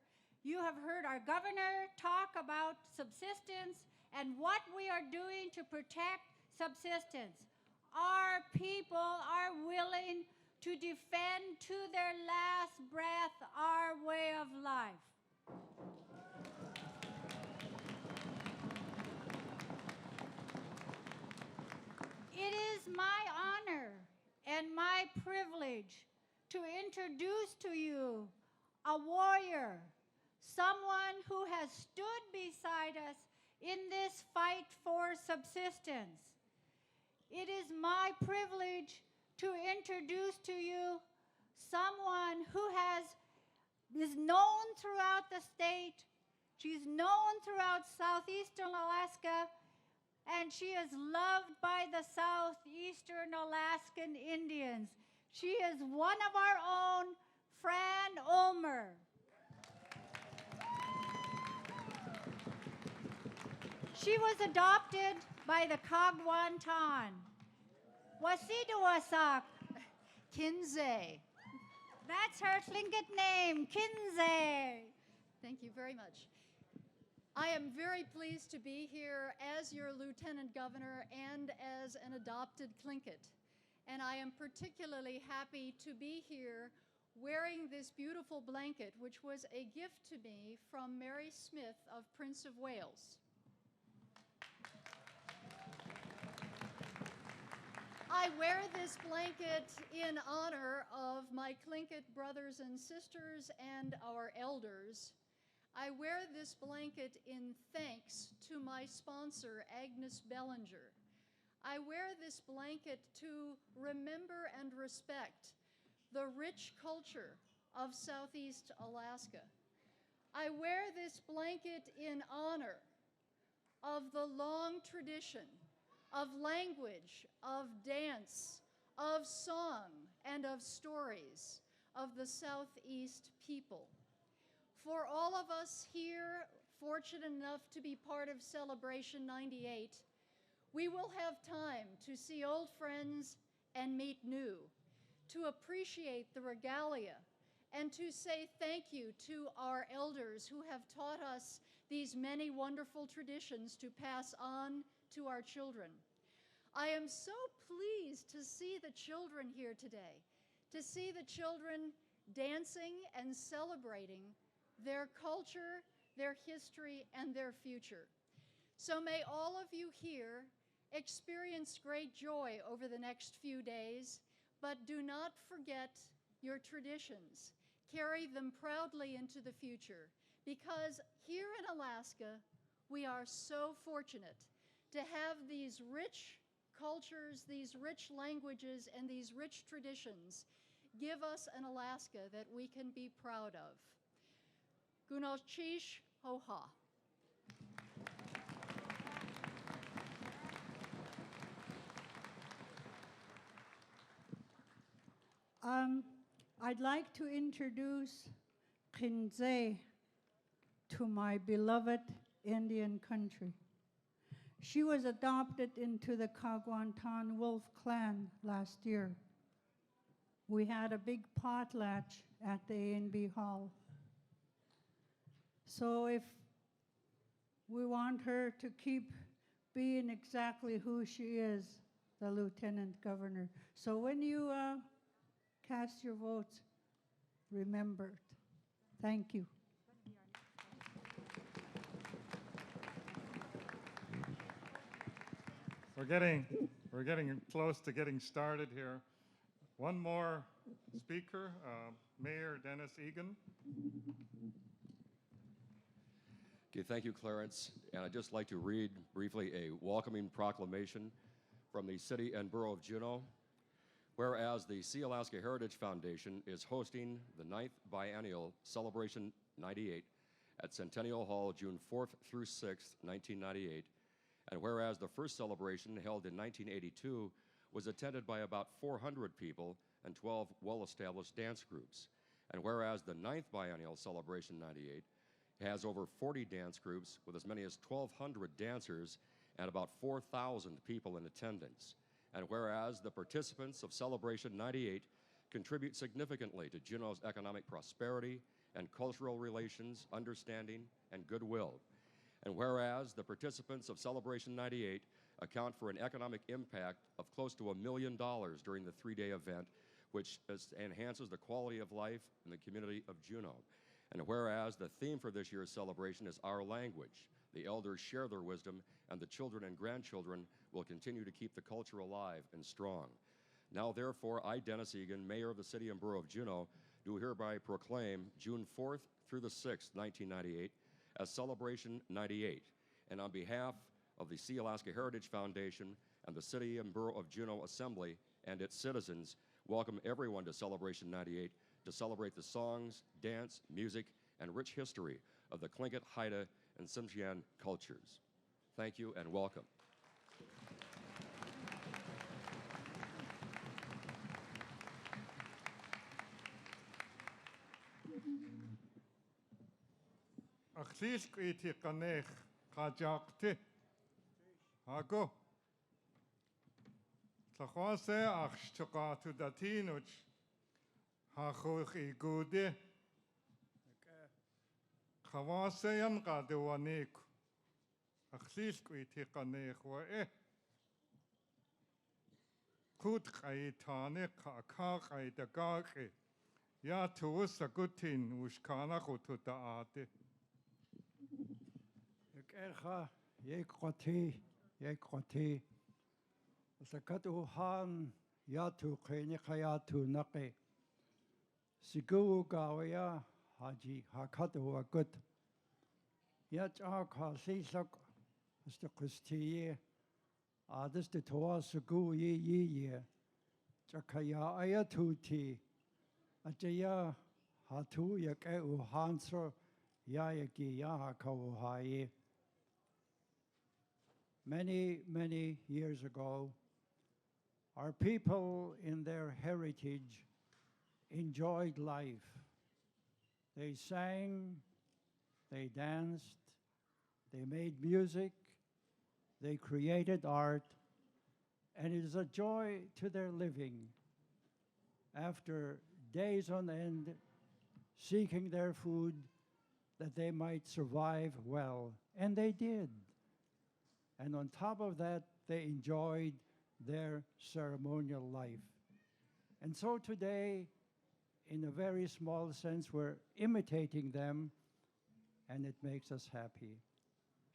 You have heard our governor talk about subsistence and what we are doing to protect subsistence. Our people are willing to defend to their last breath our way of life. It is my honor and my privilege to introduce to you a warrior, someone who has stood beside us in this fight for subsistence. It is my privilege to introduce to you someone who is known throughout the state. She's known throughout southeastern Alaska, and she is loved by the southeastern Alaskan Indians. She is one of our own, Fran Ulmer. She was adopted by the Kagwantan. Wasidawasak. Kinsey. That's her Tlingit name, Kinsey. Thank you very much. I am very pleased to be here as your Lieutenant Governor and as an adopted Tlingit. And I am particularly happy to be here wearing this beautiful blanket, which was a gift to me from Mary Smith of Prince of Wales. I wear this blanket in honor of my Tlingit brothers and sisters and our elders. I wear this blanket in thanks to my sponsor, Agnes Bellinger. I wear this blanket to remember and respect the rich culture of Southeast Alaska. I wear this blanket in honor of the long tradition of language, of dance, of song, and of stories of the Southeast people. For all of us here, fortunate enough to be part of Celebration 98, we will have time to see old friends and meet new, to appreciate the regalia, and to say thank you to our elders who have taught us these many wonderful traditions to pass on to our children. I am so pleased to see the children here today, to see the children dancing and celebrating their culture, their history, and their future. So may all of you here experience great joy over the next few days, but do not forget your traditions. Carry them proudly into the future, because here in Alaska, we are so fortunate to have these rich cultures, these rich languages, and these rich traditions give us an Alaska that we can be proud of. Gunalchish Hoha. I'd like to introduce Kinsey to my beloved Indian country. She was adopted into the Kagwantan Wolf clan last year. We had a big potlatch at the A&B Hall. So if we want her to keep being exactly who she is, the Lieutenant Governor. So when you cast your votes, remember it. Thank you. We're getting close to getting started here. One more speaker, Mayor Dennis Egan. Okay, thank you, Clarence. And I'd just like to read briefly a welcoming proclamation from the City and Borough of Juneau. Whereas the Sealaska Heritage Foundation is hosting the 9th Biennial Celebration 98 at Centennial Hall, June 4th through 6th, 1998. And whereas the first celebration, held in 1982, was attended by about 400 people and 12 well-established dance groups. And whereas the 9th Biennial Celebration 98 has over 40 dance groups with as many as 1,200 dancers and about 4,000 people in attendance. And whereas the participants of Celebration 98 contribute significantly to Juneau's economic prosperity and cultural relations, understanding, and goodwill. And whereas the participants of Celebration 98 account for an economic impact of close to $1 million during the 3-day event, which enhances the quality of life in the community of Juneau. And whereas the theme for this year's celebration is our language, the elders share their wisdom, and the children and grandchildren will continue to keep the culture alive and strong. Now, therefore, I, Dennis Egan, Mayor of the City and Borough of Juneau, do hereby proclaim June 4th through the 6th, 1998, as Celebration 98. And on behalf of the Sealaska Heritage Foundation and the City and Borough of Juneau Assembly and its citizens, welcome everyone to Celebration 98 to celebrate the songs, dance, music, and rich history of the Tlingit, Haida, and Tsimshian cultures. Thank you and welcome. Achlis iti kanech kajakti. Hago. Tlachwase achshtukatu datinuch. Hachuch igude. Chawase yanka dewanik. Achlis iti kanech wae. Kut kaitane kakak aidagaki. Ya tuus agutin ushkana kutudaate. Ercha, yek sakatu han yatu kene kayatu nake. Sigu gawaya haji hakatu agut. Yach sisak Mr. Christie. This the toa sigu ye. Chakaya ayatuti. Ajaya hatu yak hansor yayaki yahakawhaye. Many years ago, our people in their heritage enjoyed life. They sang, they danced, they made music, they created art, and it is a joy to their living. After days on end seeking their food, that they might survive well, and they did. And on top of that, they enjoyed their ceremonial life. And so today, in a very small sense, we're imitating them, and it makes us happy.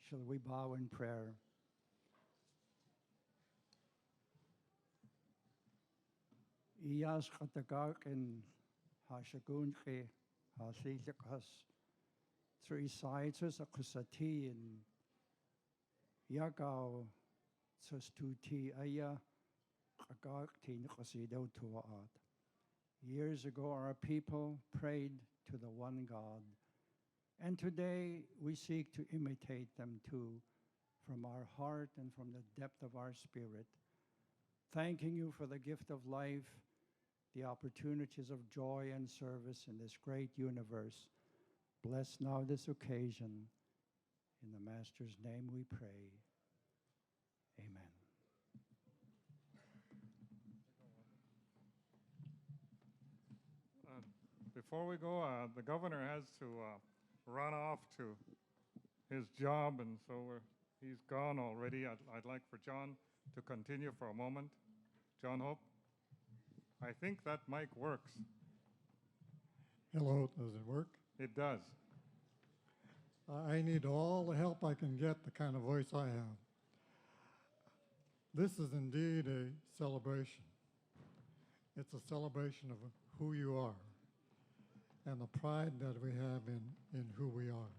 Shall we bow in prayer? Iyas katagak in hashagunke hasilikas 3 sides a kusati in Yagao Sastuti Aya Kagakti Nikasido Tuaat. Years ago, our people prayed to the one God, and today we seek to imitate them too, from our heart and from the depth of our spirit. Thanking you for the gift of life, the opportunities of joy and service in this great universe. Bless now this occasion. In the Master's name we pray. Amen. Before we go, the governor has to run off to his job, and so he's gone already. I'd like for John to continue for a moment. John Hope. I think that mic works. Hello, does it work? It does. I need all the help I can get, the kind of voice I have. This is indeed a celebration. It's a celebration of who you are and the pride that we have in who we are.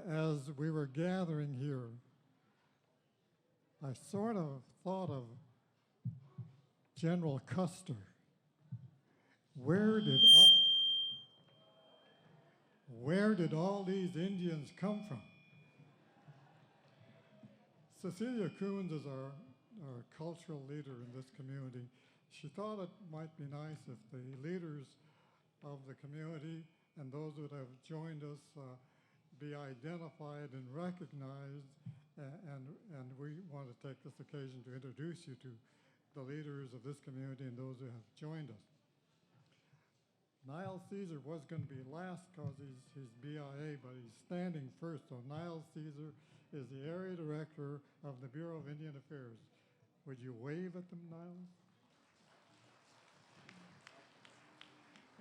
As we were gathering here, I sort of thought of General Custer. Where did all these Indians come from? Cecilia Coons is our cultural leader in this community. She thought it might be nice if the leaders of the community and those that have joined us be identified and recognized, and we want to take this occasion to introduce you to the leaders of this community and those who have joined us. Niall Caesar was going to be last because he's BIA, but he's standing first. So Niall Caesar is the area director of the Bureau of Indian Affairs. Would you wave at them, Niall?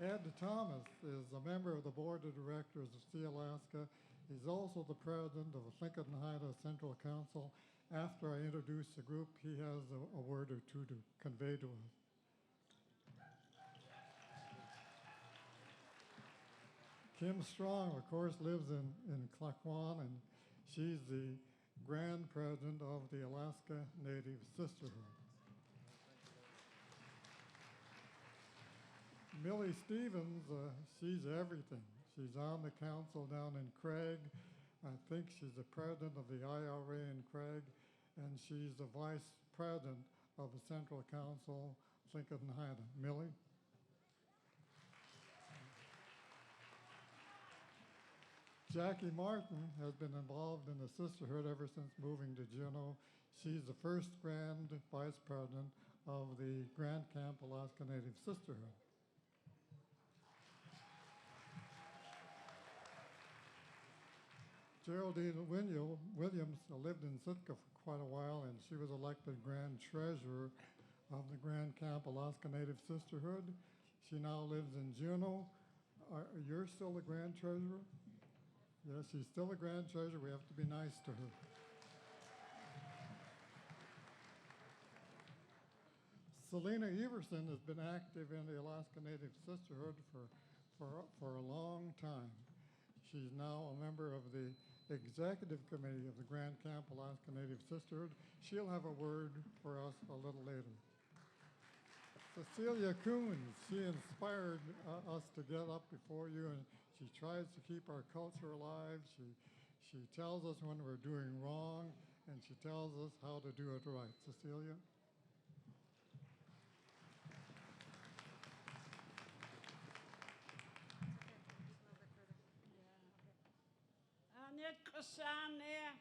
Ed Thomas is a member of the board of directors of Sealaska. He's also the president of Lincoln Haida Central Council. After I introduce the group, he has a word or two to convey to us. Kim Strong, of course, lives in Claquon, and she's the grand president of the Alaska Native Sisterhood. Millie Stevens, she's everything. She's on the council down in Craig. I think she's the president of the IRA in Craig, and she's the vice president of the Central Council, Lincoln Haida. Millie? Jackie Martin has been involved in the sisterhood ever since moving to Juneau. She's the first grand vice president of the Grand Camp Alaska Native Sisterhood. Geraldine Williams lived in Sitka for quite a while, and she was elected grand treasurer of the Grand Camp Alaska Native Sisterhood. She now lives in Juneau. You're still the grand treasurer? Yes, she's still a grand treasurer. We have to be nice to her. Selena Everson has been active in the Alaska Native Sisterhood for a long time. She's now a member of the executive committee of the Grand Camp Alaska Native Sisterhood. She'll have a word for us a little later. Cecilia Coons, she inspired us to get up before you, and she tries to keep our culture alive. She tells us when we're doing wrong, and she tells us how to do it right. Cecilia? Anet kasane.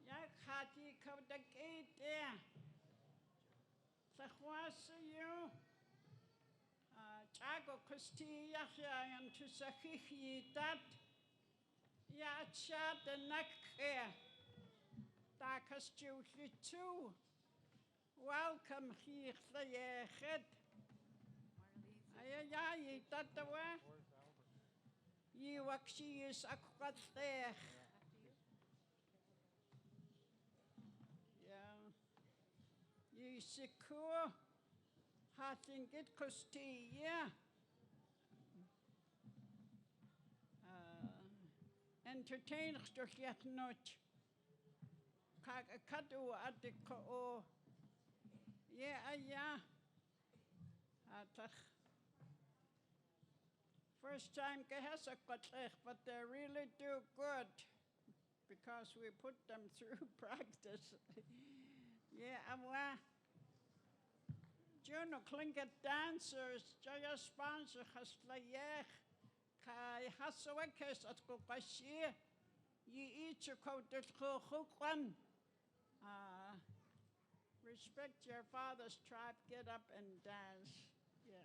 Ya khati kabdakete. Sakhwasiyu. Chago kusti yahya and to sahihi that. Ya chat and nakhe. Takastu hitu. Welcome here, Sayed. Ayayi tatawa. You actually is a quite there. Yeah. You secure. I think it cost yeah. Entertain toch yet not. Kadu at the ko. Yeah. First time but they really do good because we put them through practice. Yeah, Juno Klinget dancers, Jaya sponsor Haslayech, Kai Hasawekes at Kokashir, Ye each a coat that one. Respect your father's tribe, get up and dance. Yeah.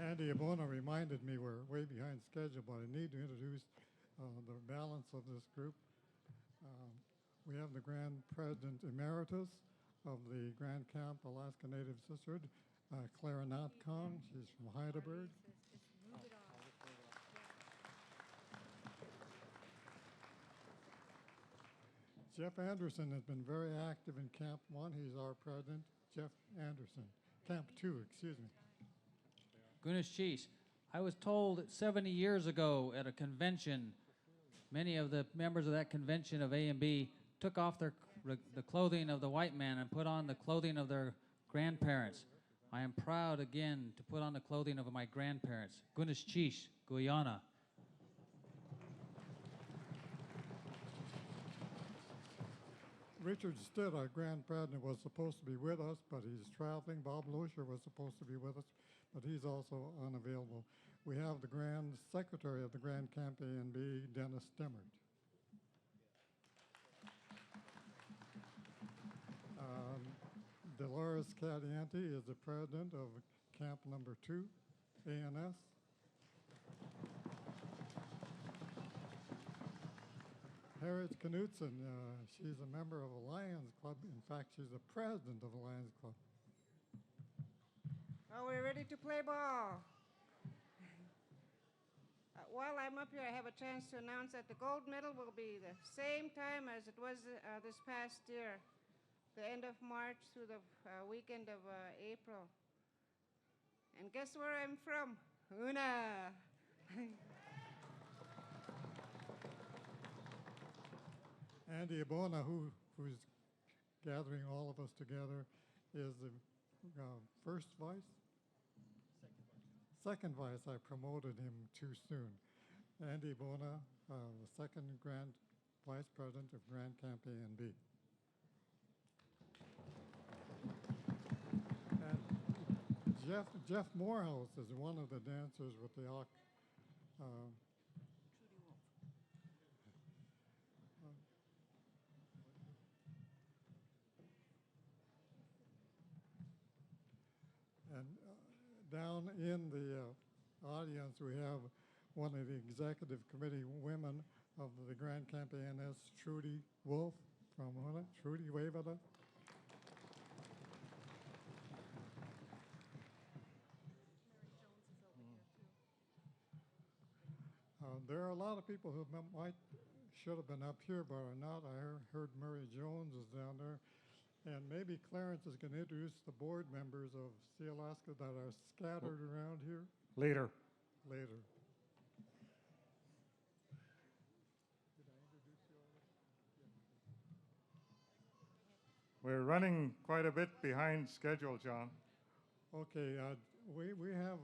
Andy Abona reminded me we're way behind schedule, but I need to introduce the balance of this group. We have the Grand President Emeritus of the Grand Camp Alaska Native Sisterhood, Clara Kong. She's from Heidelberg. Jeff Anderson has been very active in Camp 1. He's our president, Jeff Anderson. Camp 2, excuse me. Goodness cheese. I was told that 70 years ago at a convention, many of the members of that convention of A and B took off the clothing of the white man and put on the clothing of their grandparents. I am proud again to put on the clothing of my grandparents. Goodness cheese, Guyana. Richard Stitt, our Grand President, was supposed to be with us, but he's traveling. Bob Loescher was supposed to be with us, but he's also unavailable. We have the Grand Secretary of the Grand Camp A&B, Dennis Stemmert. Dolores Cadiente is the president of Camp Number 2, ANS. Harriet Knutson, she's a member of a Lions Club. In fact, she's the president of the Lions Club. Are we ready to play ball? While I'm up here, I have a chance to announce that the gold medal will be the same time as it was this past year, the end of March through the weekend of April. And guess where I'm from? Una. Andy Abona, who's gathering all of us together, is the first vice? Second vice. I promoted him too soon. Andy Abona, the second Grand Vice President of Grand Camp A&B. And Jeff Morehouse is one of the dancers with the And down in the audience, we have one of the executive committee women of the Grand Camp ANS, Trudy Wolf from Huna. Trudy, wave at us. There are a lot of people who should have been up here but are not. I heard Murray Jones is down there. And maybe Clarence is going to introduce the board members of Sealaska that are scattered around here. Later. Later. We're running quite a bit behind schedule, John. Okay, we have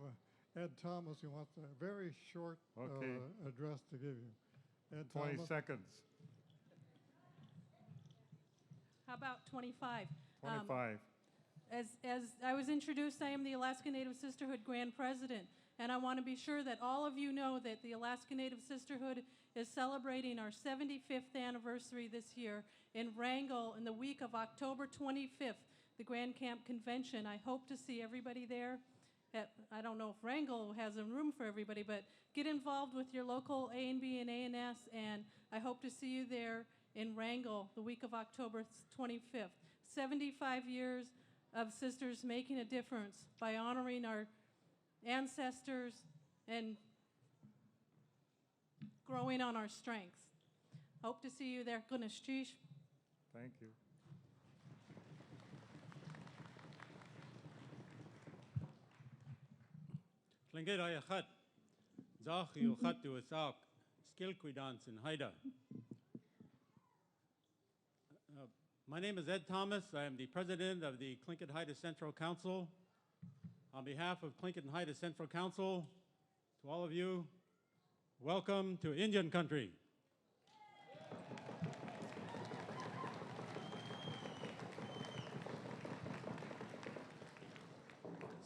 Ed Thomas who wants a very short address to give you. Ed 20 Thomas. seconds. How about 25? 25. As I was introduced, I am the Alaska Native Sisterhood Grand President, and I want to be sure that all of you know that the Alaska Native Sisterhood is celebrating our 75th anniversary this year in Wrangell in the week of October 25th, the Grand Camp Convention. I hope to see everybody there. I don't know if Wrangell has a room for everybody, but get involved with your local A&B and ANS, and I hope to see you there in Wrangell the week of October 25th. 75 years of sisters making a difference by honoring our ancestors and growing on our strengths. Hope to see you there. Gunashtish. Thank you. Tlingera yachat, zach yuchat tu asak, skilquidance in Haida. My name is Ed Thomas. I am the president of the Tlingit Haida Central Council. On behalf of Tlingit and Haida Central Council, to all of you, welcome to Indian country.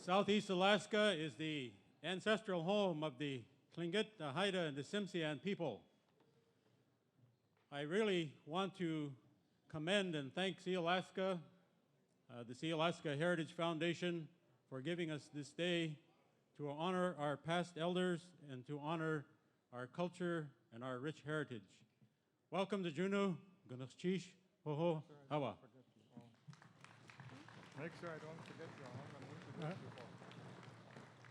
Southeast Alaska is the ancestral home of the Tlingit, the Haida, and the Tsimshian people. I really want to commend and thank Sealaska, the Sealaska Heritage Foundation, for giving us this day to honor our past elders and to honor our culture and our rich heritage. Welcome to Juneau, Gunakchish, Hoho, Hawa. Make sure I don't forget you. I'm going to introduce you both.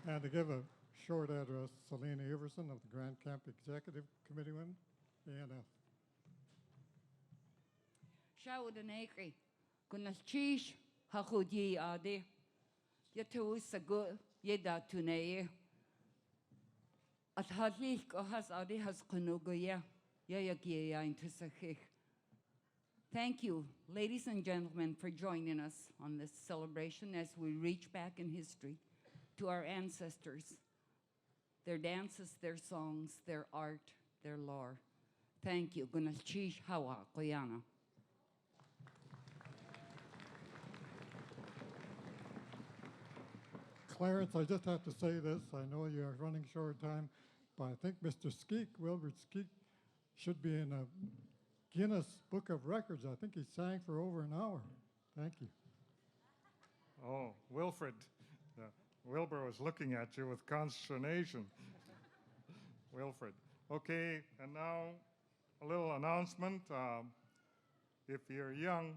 And to give a short address, Selena Everson of the Grand Camp Executive Committee women, ANF. Shaudaneki, Gunakchish, Hakudi Adi, Yatu Sagu, Yeda Tuneye, At Hadlik Ohas Adi has Kunuguya, Yayakia into Sakik. Thank you, ladies and gentlemen, for joining us on this celebration as we reach back in history to our ancestors, their dances, their songs, their art, their lore. Thank you. Gunalchish Hawa Koyana. Clarence, I just have to say this. I know you're running short of time, but I think Mr. Skeek, Wilbert Skeek, should be in a Guinness Book of Records. I think he sang for over an hour. Thank you. Oh, Wilfred. Wilbur was looking at you with consternation. Wilfred. Okay, and now a little announcement. If you're young,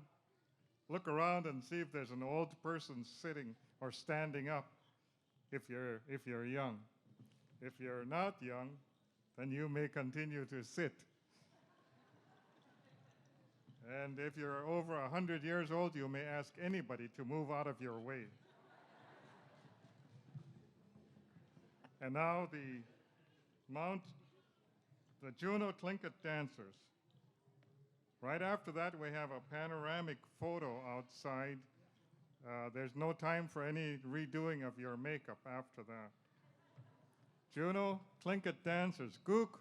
look around and see if there's an old person sitting or standing up if you're young. If you're not young, then you may continue to sit. And if you're over 100 years old, you may ask anybody to move out of your way. And now the Juneau Tlingit dancers. Right after that, we have a panoramic photo outside. There's no time for any redoing of your makeup after that. Juneau Tlingit dancers, Gook.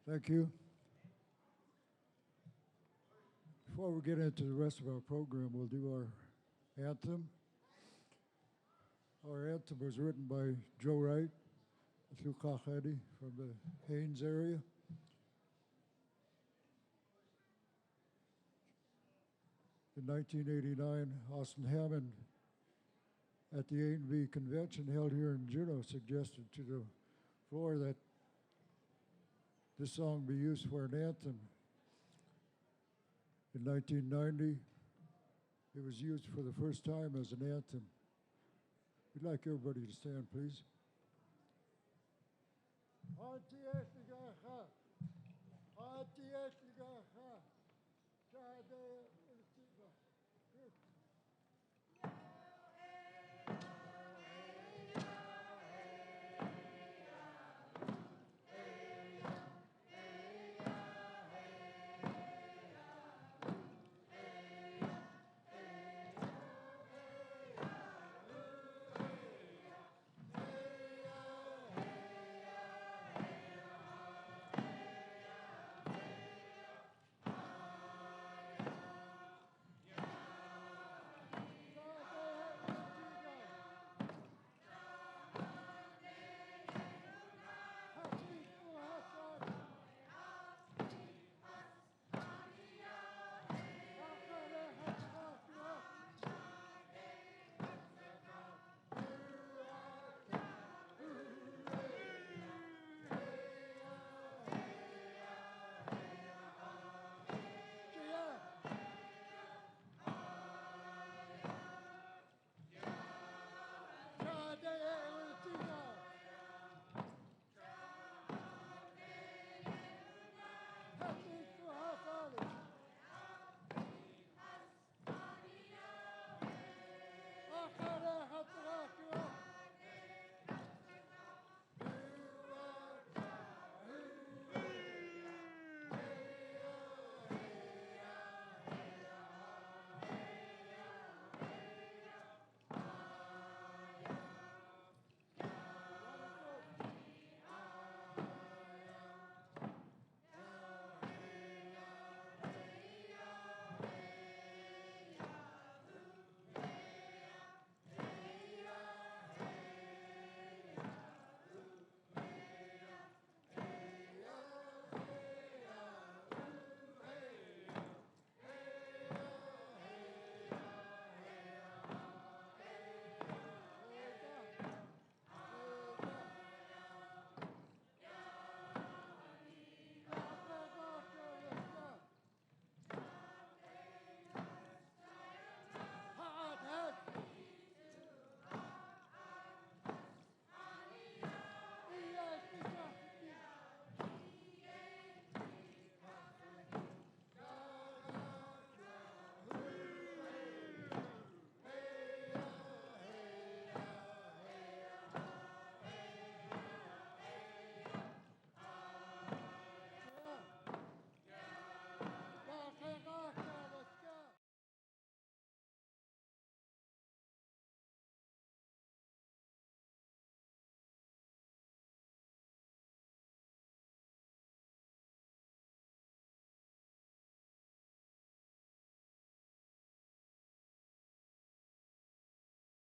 Thank you. Before we get into the rest of our program, we'll do our anthem. Our anthem was written by Joe Wright, through Kakadi from the Haynes area. In 1989, Austin Hammond at the A&B convention held here in Juneau suggested to the floor that this song be used for an anthem. In 1990, it was used for the first time as an anthem. We'd like everybody to stand, please. Ati